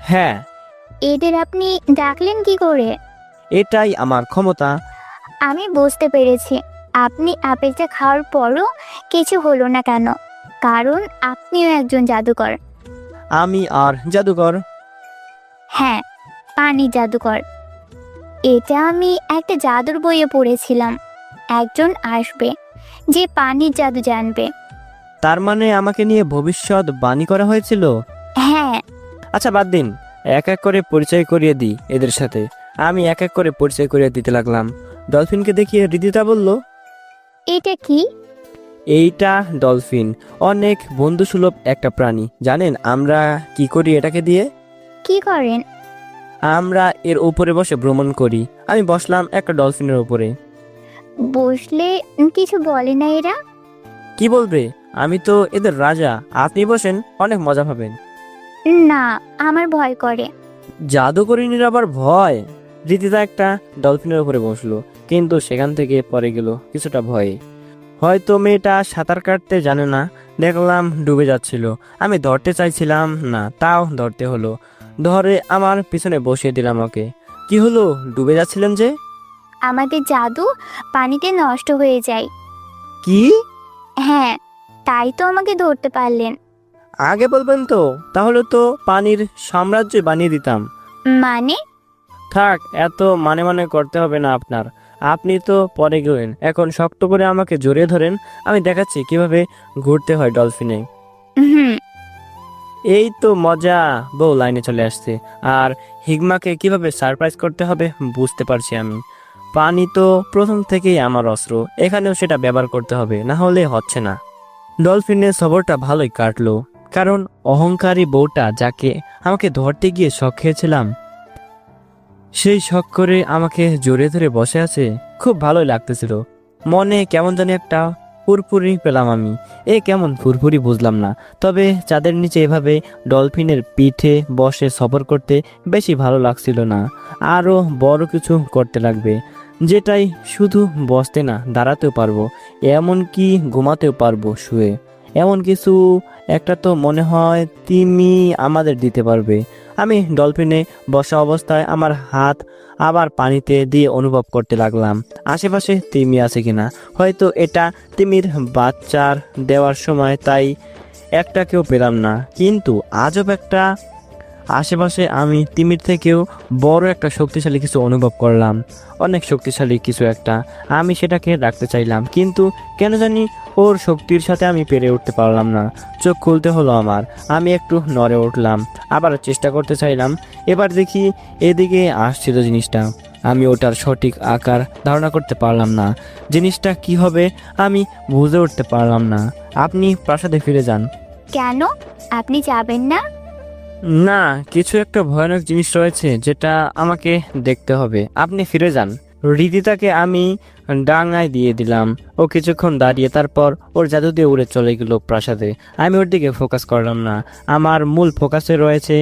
হ্যাঁ, এদের আপনি ডাকলেন কি করে? এটাই আমার ক্ষমতা। আমি বুঝতে পেরেছি আপনি আপেলটা খাওয়ার পরও কিছু হলো না কেন, কারণ আপনিও একজন জাদুকর। আমি আর জাদুকর? হ্যাঁ, পানি জাদুকর। এটা আমি একটা জাদুর বইয়ে পড়েছিলাম। একজন আসবে যে পানির জাদু জানবে। তার মানে আমাকে নিয়ে ভবিষ্যৎ বাণী করা হয়েছিল? হ্যাঁ। আচ্ছা বাদ দিন, এক এক করে পরিচয় করিয়ে দিই এদের সাথে। আমি এক এক করে পরিচয় করিয়ে দিতে লাগলাম। ডলফিনকে দেখিয়ে রিদিতা বলল, এটা কি? এইটা ডলফিন, অনেক বন্ধুসুলভ একটা প্রাণী। জানেন আমরা কি করি এটাকে দিয়ে? কি করেন? আমরা এর উপরে বসে ভ্রমণ করি। আমি বসলাম একটা ডলফিনের উপরে। বসলে কিছু বলে না এরা? কি বলবে? আমি তো এদের রাজা। আপনি বসেন, অনেক মজা পাবেন। না, আমার ভয় করে। জাদুকরিনীর আবার ভয়? রীতিতা একটা ডলফিনের উপরে বসলো, কিন্তু সেখান থেকে পরে গেল কিছুটা ভয়ে। হয়তো মেয়েটা সাঁতার কাটতে জানে না, দেখলাম ডুবে যাচ্ছিল। আমি ধরতে চাইছিলাম না, তাও ধরতে হলো। ধরে আমার পিছনে বসিয়ে দিলাম ওকে। কি হলো, ডুবে যাচ্ছিলেন যে? আমাদের জাদু পানিতে নষ্ট হয়ে যায়। কি? হ্যাঁ, তাই তো আমাকে ধরতে পারলেন। আগে বলবেন তো, তাহলে তো পানির সাম্রাজ্য বানিয়ে দিতাম। মানে? থাক, এত মানে মানে করতে হবে না আপনার। আপনি তো পরে গেলেন, এখন শক্ত করে আমাকে জড়িয়ে ধরেন। আমি দেখাচ্ছি কিভাবে ঘুরতে হয় ডলফিনে। হুম। এই তো মজা। বউ লাইনে চলে আসছে। আর হিগমাকে কিভাবে সারপ্রাইজ করতে হবে বুঝতে পারছি আমি। পানি তো প্রথম থেকেই আমার অস্ত্র, এখানেও সেটা ব্যবহার করতে হবে, না হলে হচ্ছে না। ডলফিনের সফরটা ভালোই কাটলো, কারণ অহংকারী বউটা যাকে আমাকে ধরতে গিয়ে শখ খেয়েছিলাম, সেই শখ করে আমাকে জড়িয়ে ধরে বসে আছে। খুব ভালোই লাগতেছিল। মনে কেমন জানি একটা ফুরফুরি পেলাম আমি। এ কেমন ফুরফুরি বুঝলাম না, তবে চাঁদের নিচে এভাবে ডলফিনের পিঠে বসে সফর করতে বেশি ভালো লাগছিল না। আরও বড় কিছু করতে লাগবে, যেটাই শুধু বসতে না, দাঁড়াতেও পারবো, এমনকি ঘুমাতেও পারবো শুয়ে। এমন কিছু একটা তো মনে হয় তিমি আমাদের দিতে পারবে। আমি ডলফিনে বসা অবস্থায় আমার হাত আবার পানিতে দিয়ে অনুভব করতে লাগলাম আশেপাশে তিমি আছে কিনা। হয়তো এটা তিমির বাচ্চার দেওয়ার সময়, তাই একটাকেও পেলাম না। কিন্তু আজব একটা, আশেপাশে আমি তিমির থেকেও বড় একটা শক্তিশালী কিছু অনুভব করলাম। অনেক শক্তিশালী কিছু একটা। আমি সেটাকে রাখতে চাইলাম, কিন্তু কেন জানি ওর শক্তির সাথে আমি পেরে উঠতে পারলাম না। চোখ খুলতে হলো আমার। আমি একটু নড়ে উঠলাম, আবার চেষ্টা করতে চাইলাম। এবার দেখি এদিকে আসছিল জিনিসটা। আমি ওটার সঠিক আকার ধারণা করতে পারলাম না। জিনিসটা কি হবে আমি বুঝে উঠতে পারলাম না। আপনি প্রাসাদে ফিরে যান। কেন? আপনি যাবেন না? না, কিছু একটা ভয়ানক জিনিস রয়েছে যেটা আমাকে দেখতে হবে। আপনি ফিরে যান। রিদিতাকে আমি ডাঙায় দিয়ে দিলাম। ও কিছুক্ষণ দাঁড়িয়ে তারপর ওর জাদু দিয়ে উড়ে চলে গেল প্রাসাদে। আমি ওর দিকে ফোকাস করলাম না। আমার মূল ফোকাসে রয়েছে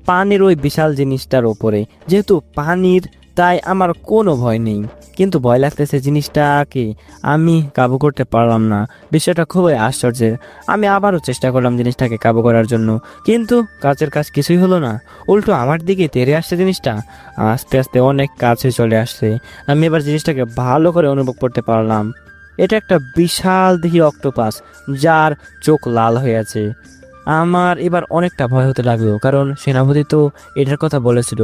পানির ওই বিশাল জিনিসটার ওপরে। যেহেতু পানির, তাই আমার কোনো ভয় নেই, কিন্তু ভয় লাগতেছে জিনিসটাকে আমি কাবু করতে পারলাম না। বিষয়টা খুবই আশ্চর্যের। আমি আবারও চেষ্টা করলাম জিনিসটাকে কাবু করার জন্য, কিন্তু কাজের কাজ কিছুই হলো না। উল্টো আমার দিকে তেড়ে আসছে জিনিসটা, আস্তে আস্তে অনেক কাছে চলে আসছে। আমি এবার জিনিসটাকে ভালো করে অনুভব করতে পারলাম। এটা একটা বিশাল দেহি অক্টোপাস, যার চোখ লাল হয়ে আছে। আমার এবার অনেকটা ভয় হতে লাগলো, কারণ সেনাপতি তো এটার কথা বলেছিল।